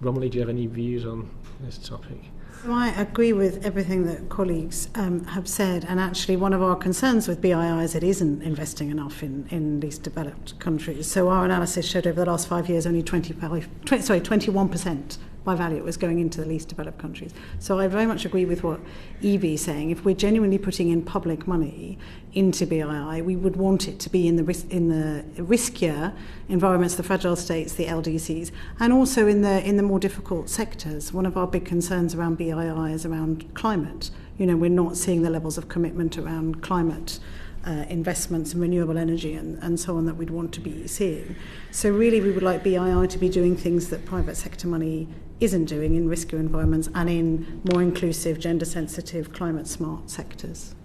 Romilly, do you have any views on this topic? So I agree with everything that colleagues have said, and actually one of our concerns with BII is it isn't investing enough in least developed countries. So our analysis showed over the last 5 years only 21% by value was going into the least developed countries. So I very much agree with what Evie is saying. If we're genuinely putting in public money into BII, we would want it to be in the riskier environments, the fragile states, the LDCs, and also in the more difficult sectors. One of our big concerns around BII is around climate. We're not seeing the levels of commitment around climate investments in renewable energy and so on that we'd want to be seeing. So really we would like BII to be doing things that private sector money isn't doing in riskier environments and in more inclusive, gender-sensitive, climate-smart sectors.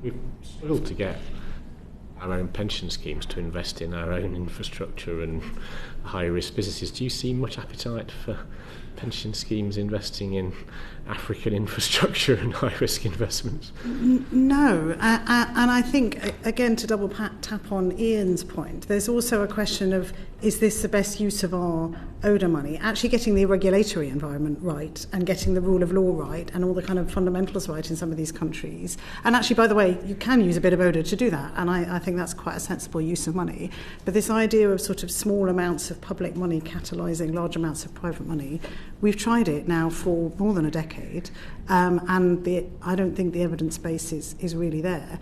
We've struggled to get our own pension schemes to invest in our own infrastructure and high-risk businesses. Do you see much appetite for pension schemes investing in African infrastructure and high-risk investments? No, and I think, again, to double tap on Ian's point, there's also a question of, is this the best use of our ODA money? Actually getting the regulatory environment right and getting the rule of law right and all the kind of fundamentals right in some of these countries. And actually, by the way, you can use a bit of ODA to do that, and I think that's quite a sensible use of money. But this idea of sort of small amounts of public money catalysing large amounts of private money, we've tried it now for more than a decade, and I don't think the evidence base is really there.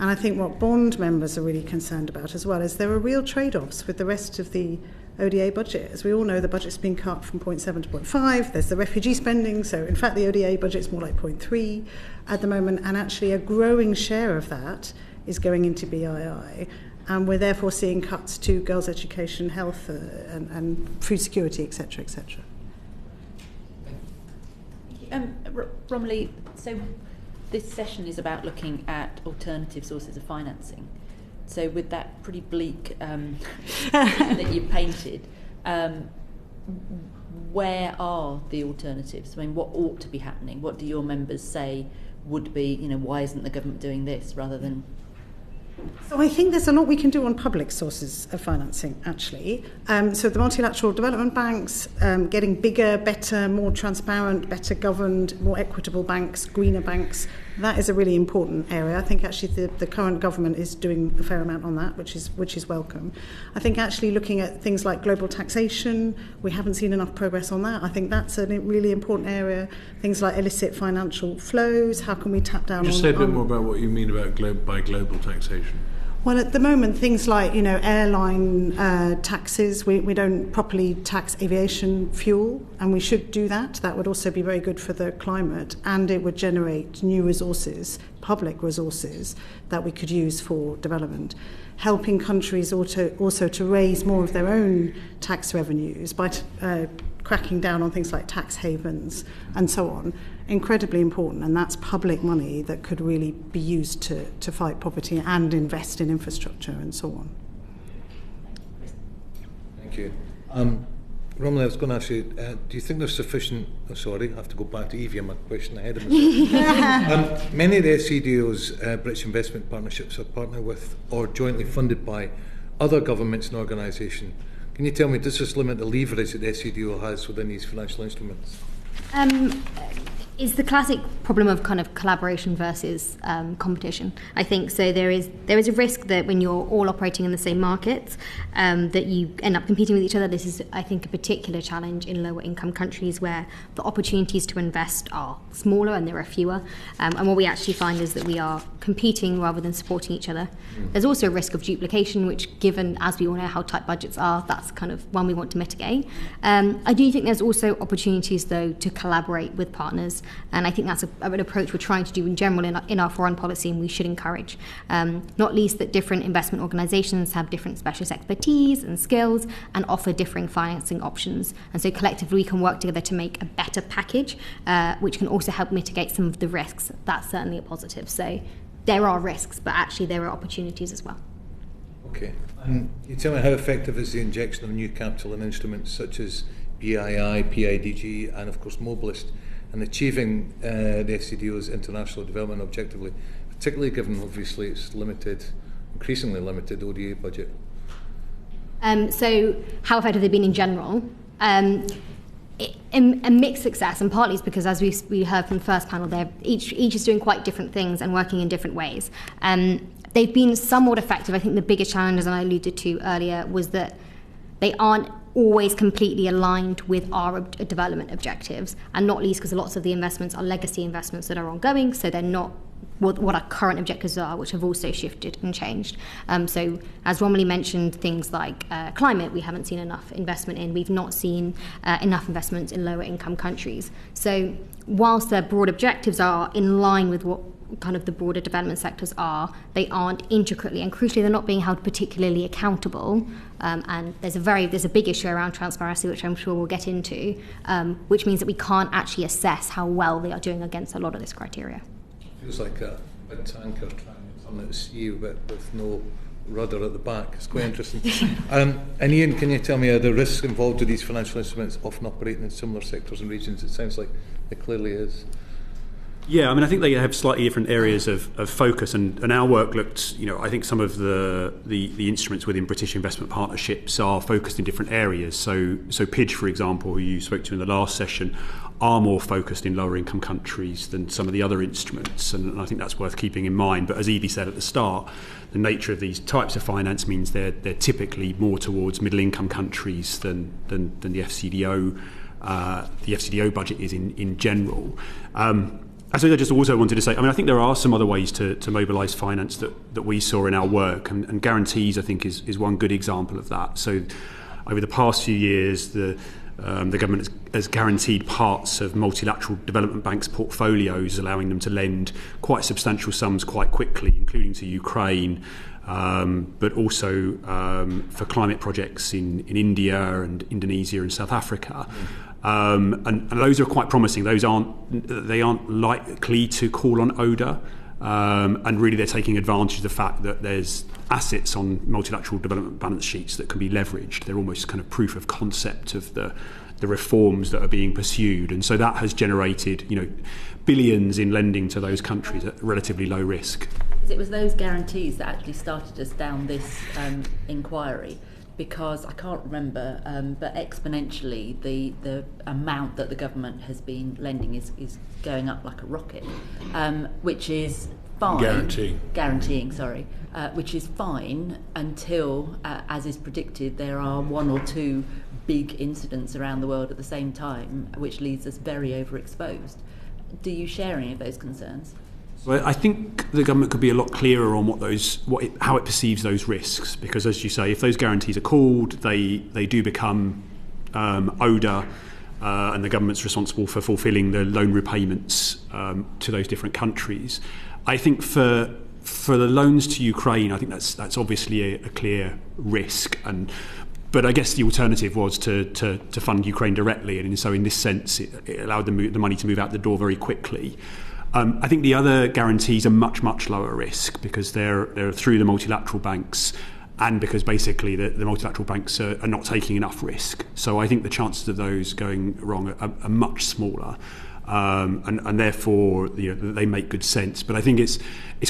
And I think what bond members are really concerned about as well is there are real trade-offs with the rest of the ODA budget. As we all know, the budget's been cut from 0.7 to 0.5. There's the refugee spending, so in fact the ODA budget's more like 0.3 at the moment, and actually a growing share of that is going into BII. And we're therefore seeing cuts to girls' education, health, and food security, etc., etc. Romilly, so this session is about looking at alternative sources of financing. So with that pretty bleak that you painted, where are the alternatives? I mean, what ought to be happening? What do your members say would be, why isn't the government doing this rather than... So I think there's a lot we can do on public sources of financing, actually. So the multilateral development banks, getting bigger, better, more transparent, better governed, more equitable banks, greener banks, that is a really important area. I think actually the current government is doing a fair amount on that, which is welcome. I think actually looking at things like global taxation, we haven't seen enough progress on that. I think that's a really important area. Things like illicit financial flows, how can we tap down on... Just say a bit more about what you mean about by global taxation. Well, at the moment, things like, airline taxes, we don't properly tax aviation fuel, and we should do that. That would also be very good for the climate, and it would generate new resources, public resources, that we could use for development. Helping countries also to raise more of their own tax revenues by cracking down on things like tax havens and so on. Incredibly important, and that's public money that could really be used to fight poverty and invest in infrastructure and so on. Thank you. Romilly, I was going to ask you, do you think there's sufficient... Oh, sorry, I have to go back to Evie on my question ahead of myself. Many of the FCDO's British investment partnerships are partnered with or jointly funded by other governments and organisations. Can you tell me, does this limit the leverage that the FCDO has within these financial instruments? Is the classic problem of kind of collaboration versus competition. I think so. There is a risk that when you're all operating in the same markets, that you end up competing with each other. This is, I think, a particular challenge in lower income countries where the opportunities to invest are smaller and there are fewer. And what we actually find is that we are competing rather than supporting each other. There's also a risk of duplication, which, given as we all know how tight budgets are, that's kind of one we want to mitigate. I do think there's also opportunities, though, to collaborate with partners. And I think that's an approach we're trying to do in general in our foreign policy, and we should encourage. Not least that different investment organisations have different specialist expertise and skills and offer differing financing options. And so collectively we can work together to make a better package, which can also help mitigate some of the risks. That's certainly a positive. So there are risks, but actually there are opportunities as well. Okay. And can you tell me how effective is the injection of new capital in instruments such as BII, PIDG, and of course MOBILIST, and achieving the FCDO's international development objectively, particularly given obviously its increasingly limited ODA budget? So how effective they've been in general? A mixed success, and partly it's because, as we heard from the first panel, each is doing quite different things and working in different ways. They've been somewhat effective. I think the biggest challenge, as I alluded to earlier, was that they aren't always completely aligned with our development objectives, and not least because lots of the investments are legacy investments that are ongoing, so they're not what our current objectives are, which have also shifted and changed. So as Romilly mentioned, things like climate, we haven't seen enough investment in. We've not seen enough investment in lower income countries. So whilst their broad objectives are in line with what kind of the broader development sectors are, they aren't intricately, and crucially they're not being held particularly accountable, and there's a big issue around transparency, which I'm sure we'll get into, which means that we can't actually assess how well they are doing against a lot of this criteria. Feels like a tanker trying something at the sea but with no rudder at the back. It's quite interesting. And Ian, can you tell me, are the risks involved with these financial instruments often operating in similar sectors and regions? It sounds like it clearly is. Yeah, I mean, I think they have slightly different areas of focus, and our work looked, I think some of the instruments within British investment partnerships are focused in different areas. So PIDG, for example, who you spoke to in the last session, are more focused in lower income countries than some of the other instruments, and I think that's worth keeping in mind. But as Evie said at the start, the nature of these types of finance means they're typically more towards middle income countries than the FCDO budget is in general. I suppose I just also wanted to say, I think there are some other ways to mobilise finance that we saw in our work, and guarantees, I think, is one good example of that. So over the past few years, the government has guaranteed parts of multilateral development banks' portfolios, allowing them to lend quite substantial sums quite quickly, including to Ukraine, but also for climate projects in India and Indonesia and South Africa. And those are quite promising. They aren't likely to call on ODA, and really they're taking advantage of the fact that there's assets on multilateral development balance sheets that can be leveraged. They're almost kind of proof of concept of the reforms that are being pursued, and so that has generated billions in lending to those countries at relatively low risk. It was those guarantees that actually started us down this inquiry. Because I can't remember, but exponentially the amount that the government has been lending is going up like a rocket, which is fine. Guaranteeing, sorry. Which is fine until, as is predicted, there are one or two big incidents around the world at the same time, which leaves us very overexposed. Do you share any of those concerns? Well, I think the government could be a lot clearer on how it perceives those risks, because, as you say, if those guarantees are called, they do become ODA, and the government's responsible for fulfilling the loan repayments to those different countries. I think for the loans to Ukraine, I think that's obviously a clear risk, but I guess the alternative was to fund Ukraine directly, and so in this sense, it allowed the money to move out the door very quickly. I think the other guarantees are much, much lower risk because they're through the multilateral banks, and because basically the multilateral banks are not taking enough risk. So I think the chances of those going wrong are much smaller, and therefore they make good sense. But I think it's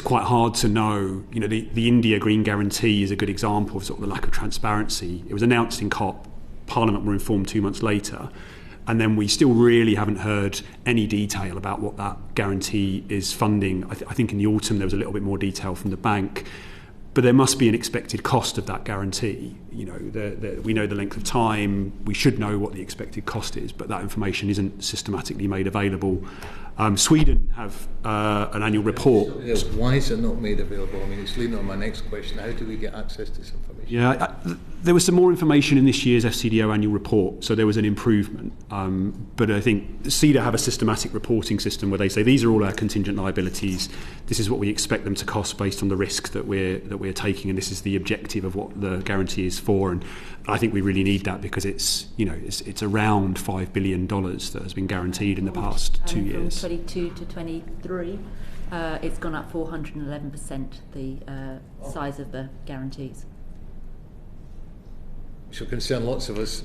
quite hard to know. The India Green Guarantee is a good example of sort of the lack of transparency. It was announced in COP, Parliament were informed 2 months later. And then we still really haven't heard any detail about what that guarantee is funding. I think in the autumn there was a little bit more detail from the bank, but there must be an expected cost of that guarantee. We know the length of time. We should know what the expected cost is, but that information isn't systematically made available. Sweden have an annual report. Why is it not made available? It's leading on my next question. How do we get access to this information? Yeah, there was some more information in this year's FCDO annual report, so there was an improvement. But I think CEDA have a systematic reporting system where they say these are all our contingent liabilities. This is what we expect them to cost based on the risk that we're taking, and this is the objective of what the guarantee is for. And I think we really need that because it's around $5 billion that has been guaranteed in the past 2 years. From 22 to 23, it's gone up 411%, the size of the guarantees. Which will concern lots of us.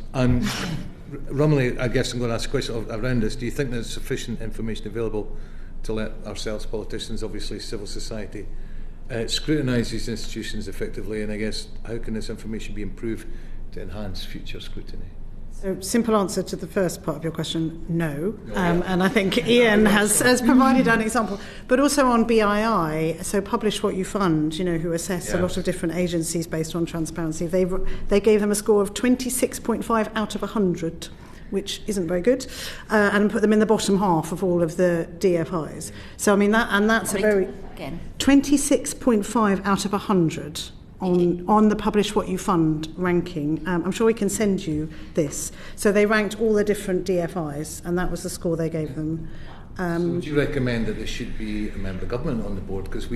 Romilly, I guess I'm going to ask a question around this. Do you think there's sufficient information available to let ourselves, politicians, obviously civil society, scrutinise these institutions effectively? And I guess how can this information be improved to enhance future scrutiny? So, simple answer to the first part of your question, no. And I think Ian has provided an example. But also on BII, so Publish What You Fund, who assess a lot of different agencies based on transparency, they gave them a score of 26.5 out of 100, which isn't very good, and put them in the bottom half of all of the DFIs. So I mean that's a very 26.5 out of 100 on the Publish What You Fund ranking. I'm sure we can send you this. So they ranked all the different DFIs, and that was the score they gave them. So would you recommend that there should be a member of government on the board? Because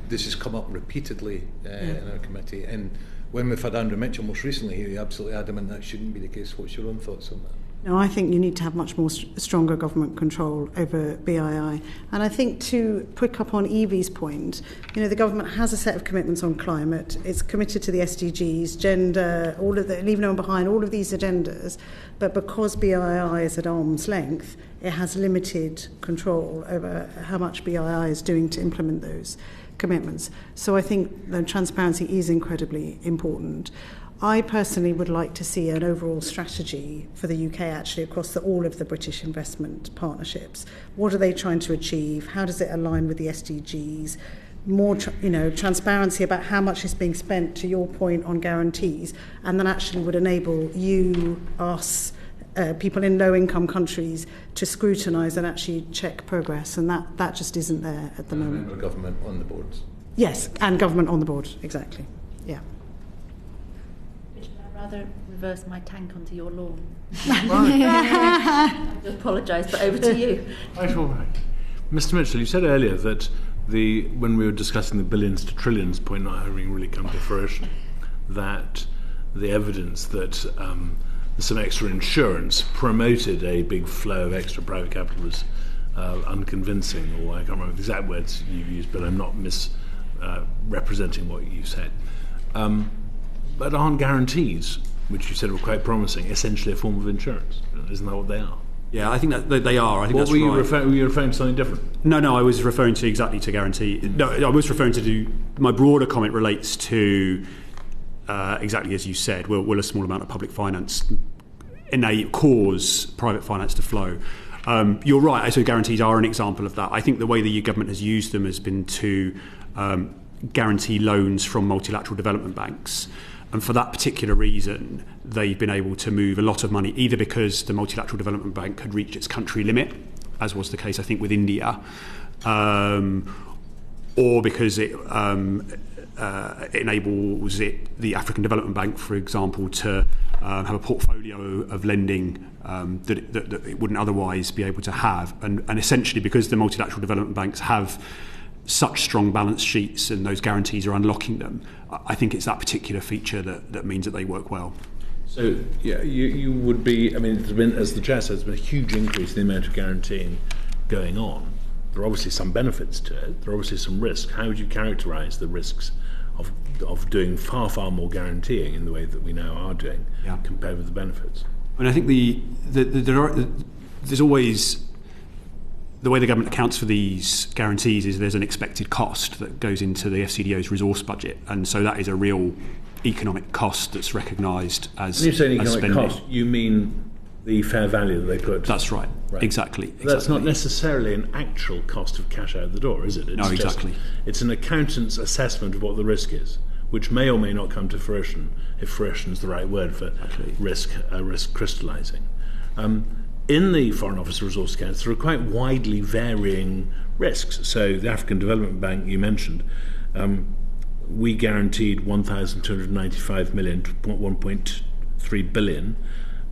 this has come up repeatedly in our committee, and when we've had Andrew Mitchell most recently here, he absolutely adamant that shouldn't be the case. What's your own thoughts on that? No, I think you need to have much more stronger government control over BII. And I think to pick up on Evie's point, the government has a set of commitments on climate. It's committed to the SDGs, gender, all of the, leave no one behind, all of these agendas. But because BII is at arm's length, it has limited control over how much BII is doing to implement those commitments. So I think the transparency is incredibly important. I personally would like to see an overall strategy for the UK actually across all of the British investment partnerships. What are they trying to achieve? How does it align with the SDGs? More transparency about how much is being spent, to your point, on guarantees, and that actually would enable you, us, people in low-income countries to scrutinise and actually check progress, and that just isn't there at the moment. Member of government on the boards. Yes, and government on the board, exactly. Yeah. Rather reverse my tank onto your lawn. I apologise, but over to you. Right, all right. Mr. Mitchell, you said earlier that when we were discussing the billions to trillions point not having really come to fruition, that the evidence that some extra insurance promoted a big flow of extra private capital was unconvincing, or I can't remember the exact words you used, but I'm not misrepresenting what you said. But aren't guarantees, which you said were quite promising, essentially a form of insurance? Isn't that what they are? Yeah, I think that they are. I think that's were you right. Were you referring to something different? No, I was referring to exactly to guarantee. No, I was referring to my broader comment relates to exactly as you said. Will a small amount of public finance cause private finance to flow? You're right. So guarantees are an example of that. I think the way the government has used them has been to guarantee loans from multilateral development banks. And for that particular reason, they've been able to move a lot of money, either because the multilateral development bank had reached its country limit, as was the case, I think, with India, or because it enables the African Development Bank, for example, to have a portfolio of lending that it wouldn't otherwise be able to have. And essentially, because the multilateral development banks have such strong balance sheets and those guarantees are unlocking them, I think it's that particular feature that means that they work well. So, yeah, you would be, I mean, there's been, as the Chair says, there's been a huge increase in the amount of guaranteeing going on. There are obviously some benefits to it. There are obviously some risks. How would you characterise the risks of doing far, far more guaranteeing in the way that we now are doing, compared with the benefits? And I think there's always... The way the government accounts for these guarantees is there's an expected cost that goes into the FCDO's resource budget, and so that is a real economic cost that's recognised as. When you say economic spending. Cost, you mean the fair value that they put. That's right. Exactly. That's not necessarily an actual cost of cash out the door, is it? No, exactly. It's an accountant's assessment of what the risk is, which may or may not come to fruition, if fruition is the right word for risk crystallising. In the Foreign Office resource accounts, there are quite widely varying risks. So the African Development Bank you mentioned, we guaranteed 1,295 million to 1.3 billion,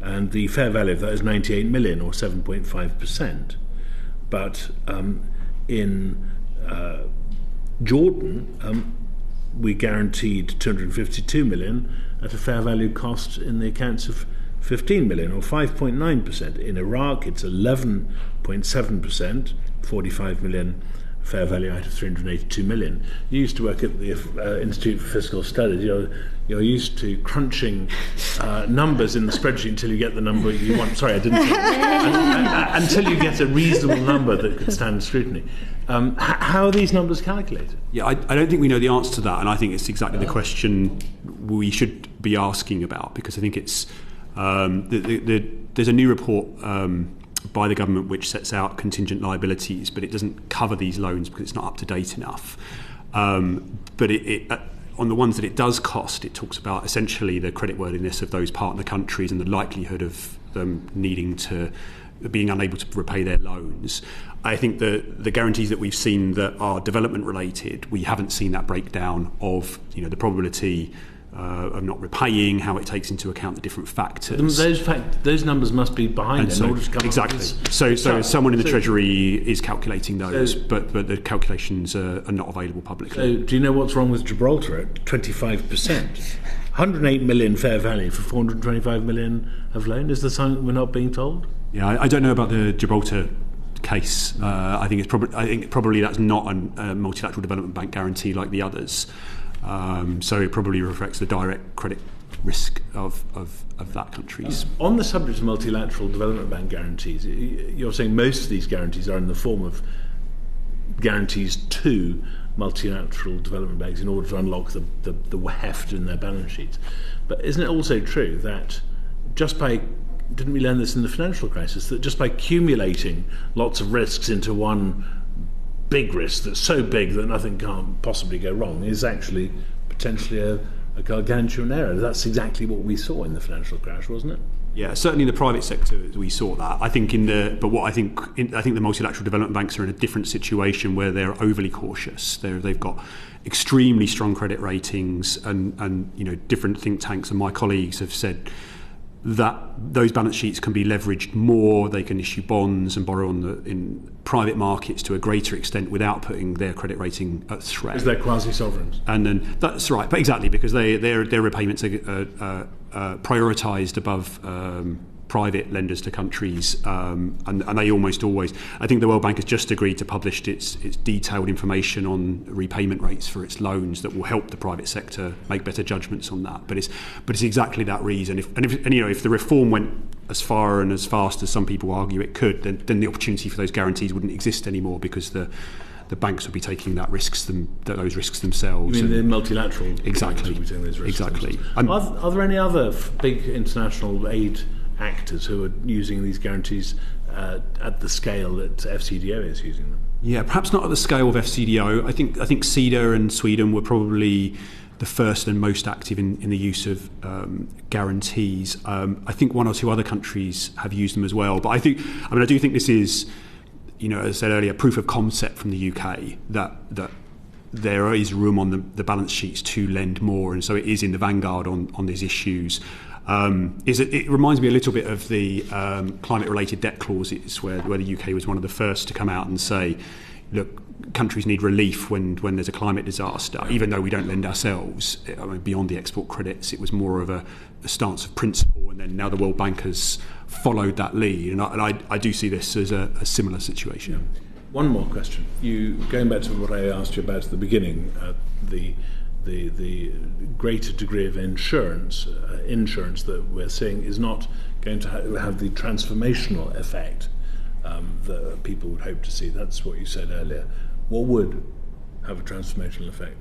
and the fair value of that is 98 million, or 7.5%. But in Jordan, we guaranteed 252 million at a fair value cost in the accounts of 15 million, or 5.9%. In Iraq, it's 11.7%, 45 million fair value out of 382 million. You used to work at the Institute for Fiscal Studies. You're used to crunching numbers in the spreadsheet until you get the number you want. Sorry, I didn't say that. Until you get a reasonable number that could stand scrutiny. How are these numbers calculated? Yeah, I don't think we know the answer to that, and I think it's exactly the question we should be asking about, because I think it's there's a new report by the government which sets out contingent liabilities, but it doesn't cover these loans because it's not up to date enough. But on the ones that it does cost, it talks about essentially the creditworthiness of those partner countries and the likelihood of them being unable to repay their loans. I think the guarantees that we've seen that are development related, we haven't seen that breakdown of the probability of not repaying, how it takes into account the different factors. Those numbers must be behind it in order to come exactly. So someone in the Treasury is calculating those, but the calculations are not available publicly. So do you know what's wrong with Gibraltar at 25%? 108 million fair value for 425 million of loan. Is there something we're not being told? Yeah, I don't know about the Gibraltar case. I think probably that's not a multilateral development bank guarantee like the others. So it probably reflects the direct credit risk of that country's. On the subject of multilateral development bank guarantees, you're saying most of these guarantees are in the form of guarantees to multilateral development banks in order to unlock the heft in their balance sheets. But isn't it also true that didn't we learn this in the financial crisis, that just by accumulating lots of risks into one big risk that's so big that nothing can't possibly go wrong is actually potentially a gargantuan error? That's exactly what we saw in the financial crash, wasn't it? Yeah, certainly in the private sector we saw that. I think I think the multilateral development banks are in a different situation where they're overly cautious. They've got extremely strong credit ratings, and different think tanks and my colleagues have said that those balance sheets can be leveraged more. They can issue bonds and borrow in private markets to a greater extent without putting their credit rating at threat. Because they're quasi-sovereigns. And then that's right, but exactly, because their repayments are prioritised above private lenders to countries, and they almost always. I think the World Bank has just agreed to publish its detailed information on repayment rates for its loans that will help the private sector make better judgments on that. But it's exactly that reason. If the reform went as far and as fast as some people argue it could, then the opportunity for those guarantees wouldn't exist anymore, because the banks would be taking those risks themselves. You mean the multilateral? Exactly. Would be taking those risks exactly. Are there any other big international aid actors who are using these guarantees at the scale that FCDO is using them? Yeah, perhaps not at the scale of FCDO. I think CEDA and Sweden were probably the first and most active in the use of guarantees. I think one or two other countries have used them as well. But I do think this is, as I said earlier, proof of concept from the UK that there is room on the balance sheets to lend more, and so it is in the vanguard on these issues. It reminds me a little bit of the climate-related debt clauses, where the UK was one of the first to come out and say, look, countries need relief when there's a climate disaster, even though we don't lend ourselves. Beyond the export credits, it was more of a stance of principle, and then now the World Bank has followed that lead, and I do see this as a similar situation. Yeah. One more question. Going back to what I asked you about at the beginning, the greater degree of insurance that we're seeing is not going to have the transformational effect that people would hope to see. That's what you said earlier. What would have a transformational effect?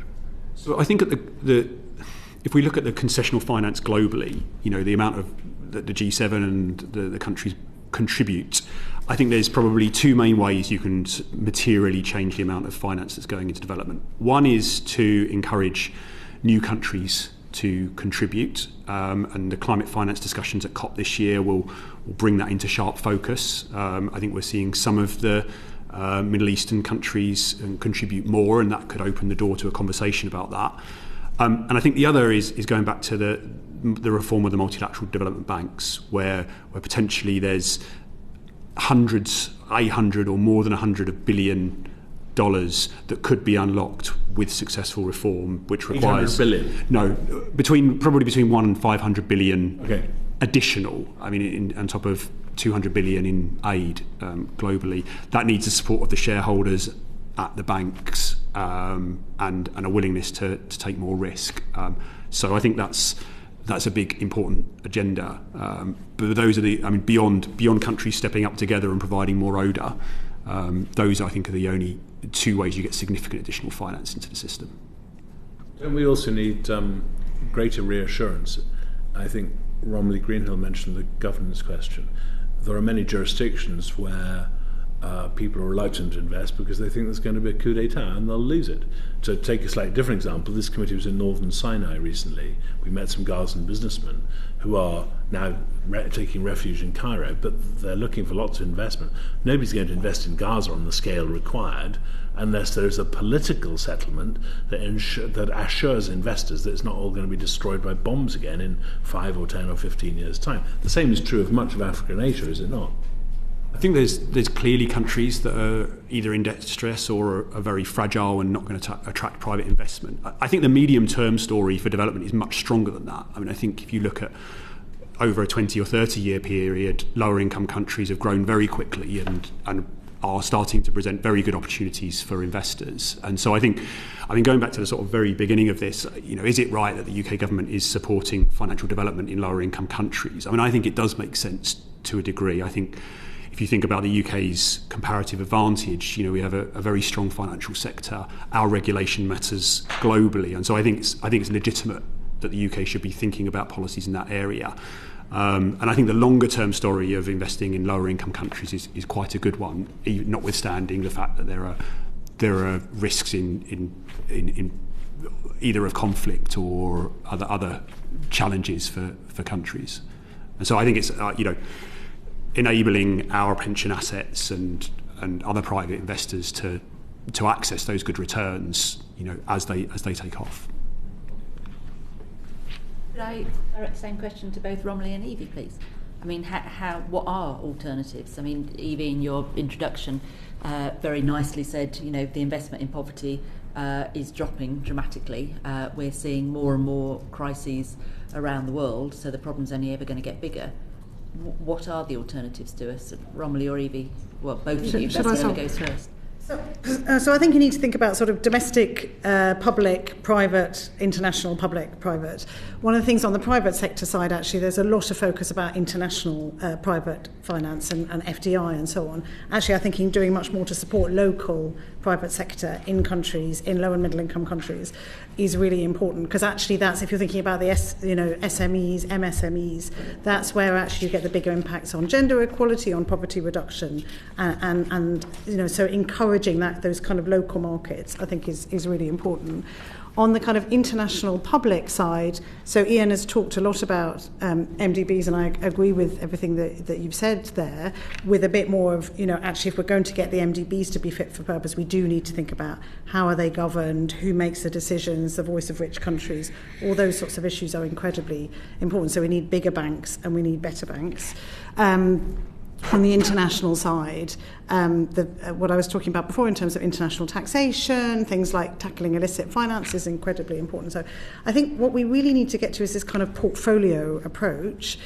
So I think if we look at the concessional finance globally, the amount of the G7 and the countries contribute, I think there's probably two main ways you can materially change the amount of finance that's going into development. One is to encourage new countries to contribute, and the climate finance discussions at COP this year will bring that into sharp focus. I think we're seeing some of the Middle Eastern countries contribute more, and that could open the door to a conversation about that. And I think the other is going back to the reform of the multilateral development banks, where potentially there's hundreds, 800 or more than 100 billion dollars that could be unlocked with successful reform, which requires 800 billion? No, probably between 1 and 500 billion. Okay. Additional. On top of 200 billion in aid globally. That needs the support of the shareholders at the banks and a willingness to take more risk. So I think that's a big important agenda. But those are beyond countries stepping up together and providing more ODA. Those I think are the only two ways you get significant additional finance into the system. Don't we also need greater reassurance? I think Romilly Greenhill mentioned the governance question. There are many jurisdictions where people are reluctant to invest because they think there's going to be a coup d'etat and they'll lose it. To take a slightly different example, this committee was in northern Sinai recently. We met some Gazan businessmen who are now taking refuge in Cairo, but they're looking for lots of investment. Nobody's going to invest in Gaza on the scale required unless there's a political settlement that assures investors that it's not all going to be destroyed by bombs again in 5 or 10 or 15 years' time. The same is true of much of Africa and Asia, is it not? I think there's clearly countries that are either in debt distress or are very fragile and not going to attract private investment. I think the medium-term story for development is much stronger than that. I mean, I think if you look at over a 20 or 30-year period, lower-income countries have grown very quickly and are starting to present very good opportunities for investors. And so I think going back to the sort of very beginning of this, is it right that the UK government is supporting financial development in lower-income countries? I mean, I think it does make sense to a degree. I think if you think about the UK's comparative advantage, we have a very strong financial sector. Our regulation matters globally, and so I think it's legitimate that the UK should be thinking about policies in that area. And I think the longer-term story of investing in lower-income countries is quite a good one, notwithstanding the fact that there are risks in either of conflict or other challenges for countries. And so I think it's enabling our pension assets and other private investors to access those good returns, as they take off. Could I direct the same question to both Romilly and Evie, please? I mean, what are alternatives? I mean, Evie, in your introduction, very nicely said, the investment in poverty is dropping dramatically. We're seeing more and more crises around the world, so the problem's only ever going to get bigger. What are the alternatives to us? Romilly or Evie? Well, both of you. That's whoever goes first. So I think you need to think about sort of domestic, public, private, international, public, private. One of the things on the private sector side, actually, there's a lot of focus about international private finance and FDI and so on. Actually, I think doing much more to support local private sector in countries, in low and middle income countries, is really important, because actually that's, if you're thinking about the SMEs, MSMEs, that's where actually you get the bigger impacts on gender equality, on poverty reduction, and so encouraging those kind of local markets, I think is really important. On the kind of international public side, so Ian has talked a lot about MDBs, and I agree with everything that you've said there, with a bit more of, actually if we're going to get the MDBs to be fit for purpose, we do need to think about how are they governed, who makes the decisions, the voice of rich countries. All those sorts of issues are incredibly important. So we need bigger banks and we need better banks. On the international side, what I was talking about before in terms of international taxation, things like tackling illicit finance is incredibly important. So I think what we really need to get to is this kind of portfolio approach.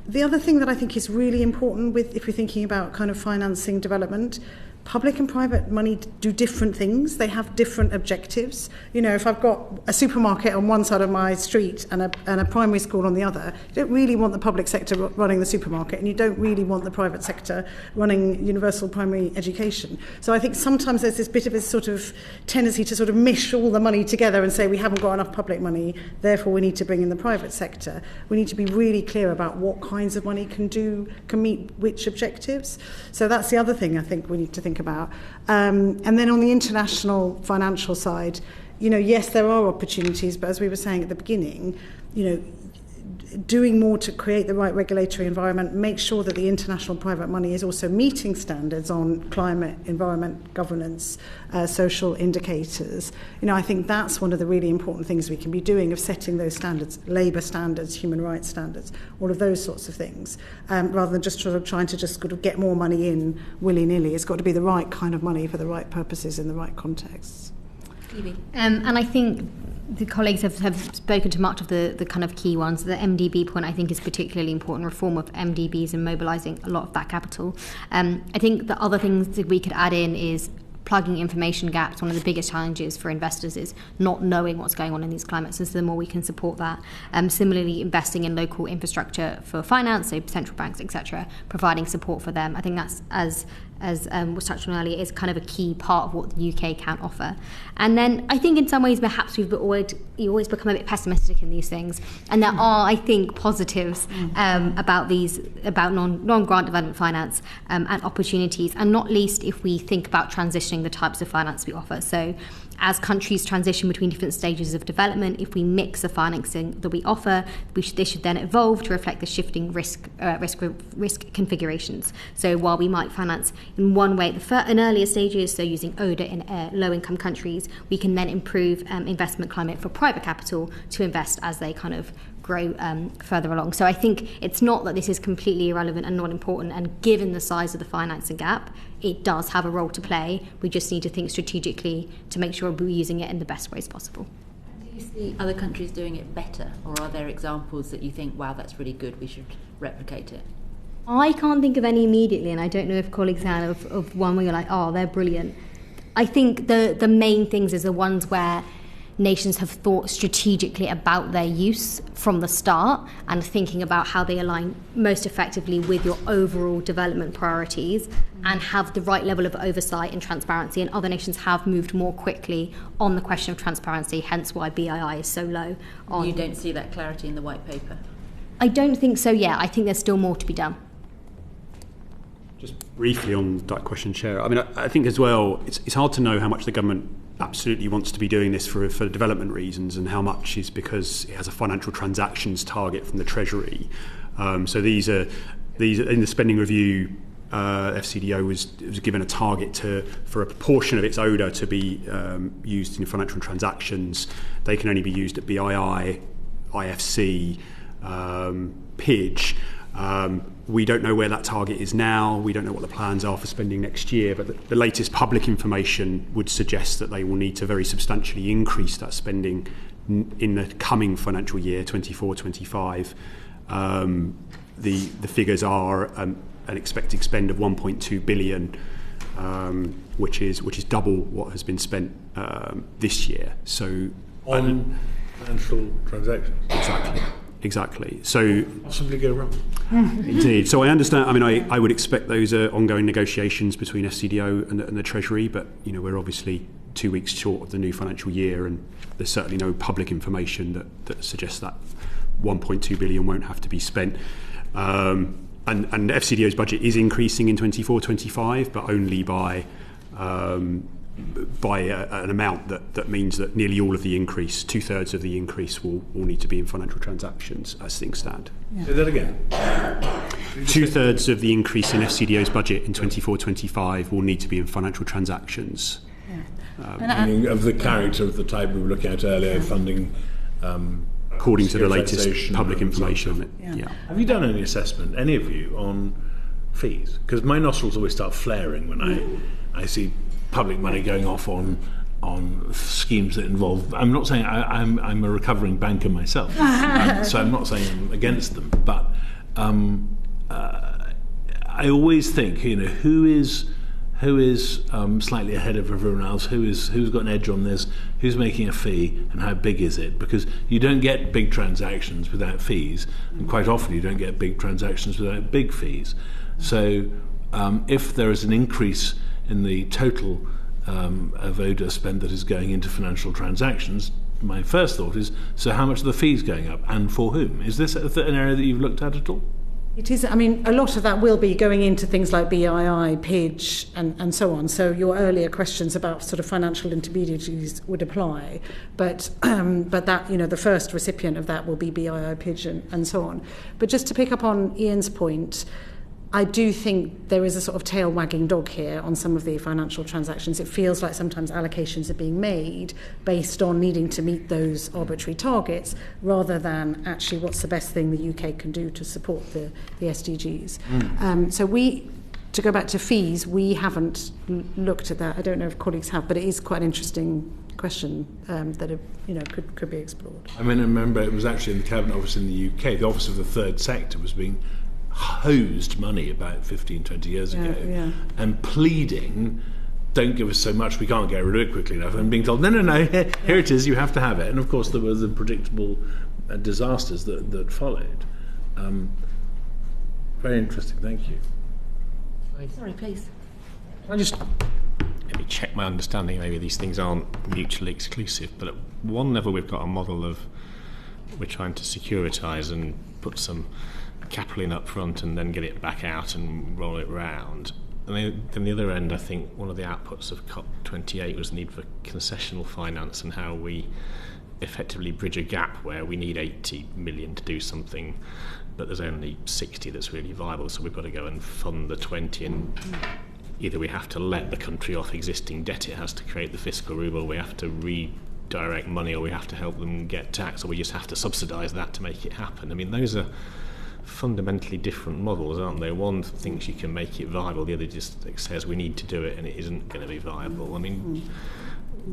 The other thing that I think is really important if we're thinking about kind of financing development, public and private money do different things. They have different objectives. If I've got a supermarket on one side of my street and a primary school on the other, you don't really want the public sector running the supermarket, and you don't really want the private sector running universal primary education. So I think sometimes there's this bit of a sort of tendency to sort of mish all the money together and say we haven't got enough public money, therefore we need to bring in the private sector. We need to be really clear about what kinds of money can meet which objectives. So that's the other thing I think we need to think about. And then on the international financial side, yes, there are opportunities, but as we were saying at the beginning, doing more to create the right regulatory environment, make sure that the international private money is also meeting standards on climate, environment, governance, social indicators. I think that's one of the really important things we can be doing, of setting those standards, labour standards, human rights standards, all of those sorts of things, rather than just sort of trying to just sort of get more money in willy-nilly. It's got to be the right kind of money for the right purposes in the right contexts. And I think the colleagues have spoken to much of the kind of key ones. The MDB point, I think, is particularly important, reform of MDBs and mobilising a lot of that capital. I think the other things that we could add in is plugging information gaps. One of the biggest challenges for investors is not knowing what's going on in these climates, and so the more we can support that. Similarly, investing in local infrastructure for finance, so central banks, etc., providing support for them. I think that's as as was touched on earlier, is kind of a key part of what the UK can offer. And then I think in some ways perhaps you always become a bit pessimistic in these things. And there are, I think, positives about non-grant development finance and opportunities, and not least if we think about transitioning the types of finance we offer. So as countries transition between different stages of development, if we mix the financing that we offer, they should then evolve to reflect the shifting risk configurations. So while we might finance in one way in earlier stages, so using ODA in low-income countries, we can then improve investment climate for private capital to invest as they kind of grow further along. So I think it's not that this is completely irrelevant and not important, and given the size of the financing gap, it does have a role to play. We just need to think strategically to make sure we're using it in the best ways possible. Do you see other countries doing it better, or are there examples that you think, wow, that's really good, we should replicate it? I can't think of any immediately, and I don't know if colleagues have of one where you're like, oh, they're brilliant. I think the main things is the ones where nations have thought strategically about their use from the start and thinking about how they align most effectively with your overall development priorities and have the right level of oversight and transparency. And other nations have moved more quickly on the question of transparency, hence why BII is so low. You don't see that clarity in the white paper? I don't think so yet. I think there's still more to be done. Just briefly on that question, Chair. I mean, I think as well, it's hard to know how much the government absolutely wants to be doing this for development reasons and how much is because it has a financial transactions target from the Treasury. So these are in the spending review. FCDO was given a target for a proportion of its ODA to be used in financial transactions. They can only be used at BII, IFC, PIDG. We don't know where that target is now. We don't know what the plans are for spending next year, but the latest public information would suggest that they will need to very substantially increase that spending in the coming financial year, 24-25. The figures are an expected spend of 1.2 billion, which is double what has been spent this year. So on financial transactions. Exactly. So possibly go wrong. Indeed. So I understand. I mean, I would expect those are ongoing negotiations between FCDO and the Treasury, but we're obviously 2 weeks short of the new financial year, and there's certainly no public information that suggests that 1.2 billion won't have to be spent. And FCDO's budget is increasing in 24-25, but only by an amount that means that nearly all of the increase, 2/3 of the increase, will need to be in financial transactions as things stand. Yeah. Say that again. 2/3 of the increase in FCDO's budget in 24-25 will need to be in financial transactions. Yeah. Meaning of the character of the type we were looking at earlier, funding. According to the latest public information. Yeah. Have you done any assessment, any of you, on fees? Because my nostrils always start flaring when I see public money going off on schemes that involve. I'm not saying I'm a recovering banker myself, so I'm not saying I'm against them. But I always think, who is slightly ahead of everyone else? Who's got an edge on this? Who's making a fee, and how big is it? Because you don't get big transactions without fees, and quite often you don't get big transactions without big fees. So if there is an increase in the total of ODA spend that is going into financial transactions, my first thought is, so how much are the fees going up, and for whom? Is this an area that you've looked at all? It is. I mean, a lot of that will be going into things like BII, PIDG, and so on. So your earlier questions about sort of financial intermediaries would apply, but that, the first recipient of that will be BII, PIDG, and so on. But just to pick up on Ian's point, I do think there is a sort of tail wagging dog here on some of the financial transactions. It feels like sometimes allocations are being made based on needing to meet those arbitrary targets rather than actually what's the best thing the UK can do to support the SDGs. So to go back to fees, we haven't looked at that. I don't know if colleagues have, but it is quite an interesting question that could be explored. I mean, I remember it was actually in the Cabinet Office in the UK. The Office of the Third Sector was being hosed money about 15-20 years ago and pleading, don't give us so much, we can't get rid of it quickly enough, and being told, no, here it is, you have to have it. And of course there were the predictable disasters that followed. Very interesting, thank you. Sorry, please. Can I just maybe check my understanding? Maybe these things aren't mutually exclusive, but at one level we've got a model of we're trying to securitise and put some capital in up front and then get it back out and roll it round. And then the other end, I think one of the outputs of COP28 was the need for concessional finance and how we effectively bridge a gap where we need 80 million to do something, but there's only 60 that's really viable, so we've got to go and fund the 20, and either we have to let the country off existing debt it has to create the fiscal ruble, we have to redirect money, or we have to help them get tax, or we just have to subsidise that to make it happen. I mean, those are fundamentally different models, aren't they? One thinks you can make it viable, the other just says we need to do it and it isn't going to be viable. I mean,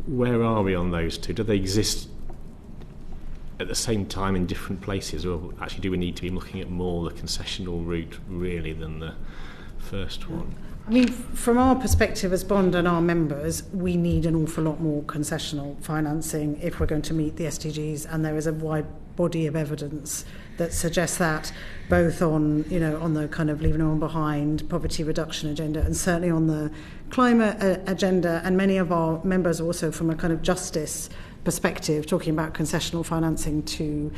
where are we on those two? Do they exist at the same time in different places, or actually do we need to be looking at more the concessional route really than the first one? I mean, from our perspective as Bond and our members, we need an awful lot more concessional financing if we're going to meet the SDGs, and there is a wide body of evidence that suggests that, both on, you know, on the kind of leaving no one behind poverty reduction agenda, and certainly on the climate agenda. And many of our members also from a kind of justice perspective talking about concessional financing to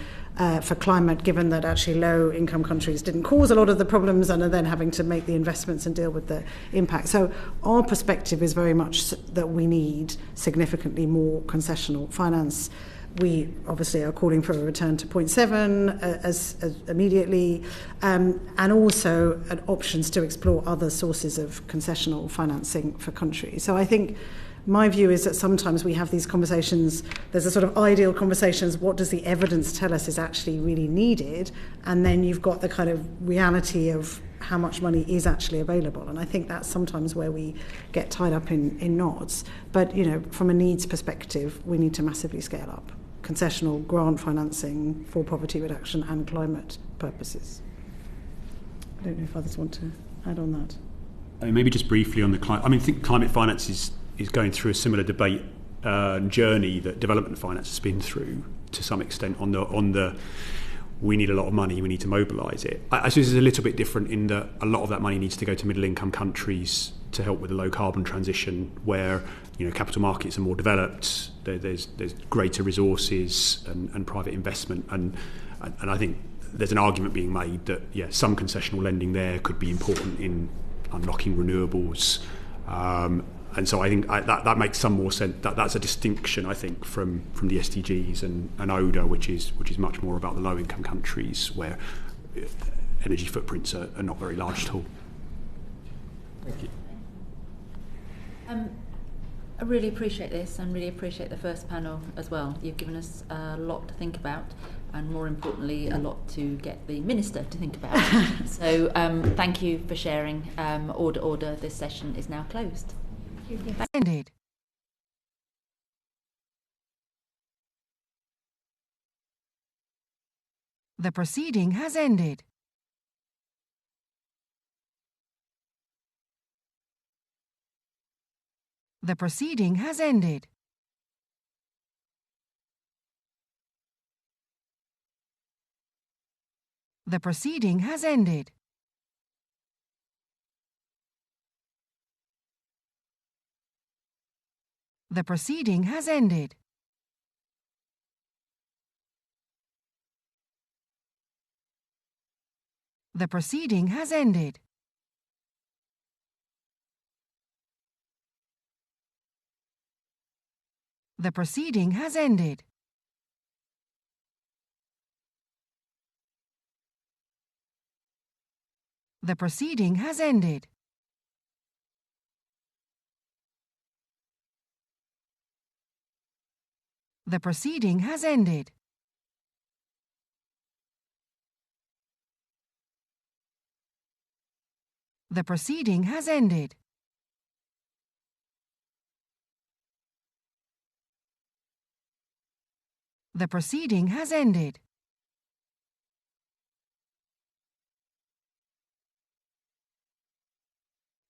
for climate, given that actually low income countries didn't cause a lot of the problems and are then having to make the investments and deal with the impact. So our perspective is very much that we need significantly more concessional finance. We obviously are calling for a return to 0.7 as immediately, and also options to explore other sources of concessional financing for countries. So I think my view is that sometimes we have these conversations, there's a sort of ideal conversations, what does the evidence tell us is actually really needed? And then you've got the kind of reality of how much money is actually available. And I think that's sometimes where we get tied up in knots. But, you know, from a needs perspective, we need to massively scale up concessional grant financing for poverty reduction and climate purposes. I don't know if others want to add on that. I mean, maybe just briefly on the climate. I mean, I think climate finance is going through a similar debate journey that development finance has been through to some extent on the we need a lot of money, we need to mobilise it. I suppose it's a little bit different in that a lot of that money needs to go to middle income countries to help with the low carbon transition, where, you know, capital markets are more developed, there's greater resources and private investment, and I think there's an argument being made that some concessional lending there could be important in unlocking renewables. And so I think that makes some more sense. That's a distinction, I think, from the SDGs and ODA, which is much more about the low-income countries where energy footprints are not very large at all. Thank you. I really appreciate this and really appreciate the first panel as well. You've given us a lot to think about, and more importantly, a lot to get the Minister to think about. So thank you for sharing. Order. This session is now closed. Ended. The proceeding has ended. The proceeding has ended. The proceeding has ended. The proceeding has ended. The proceeding has ended. The proceeding has ended. The proceeding has ended. The proceeding has ended. The proceeding has ended. The proceeding has ended.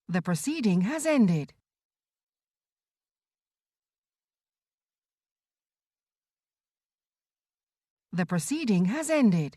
The proceeding has ended. The proceeding has ended.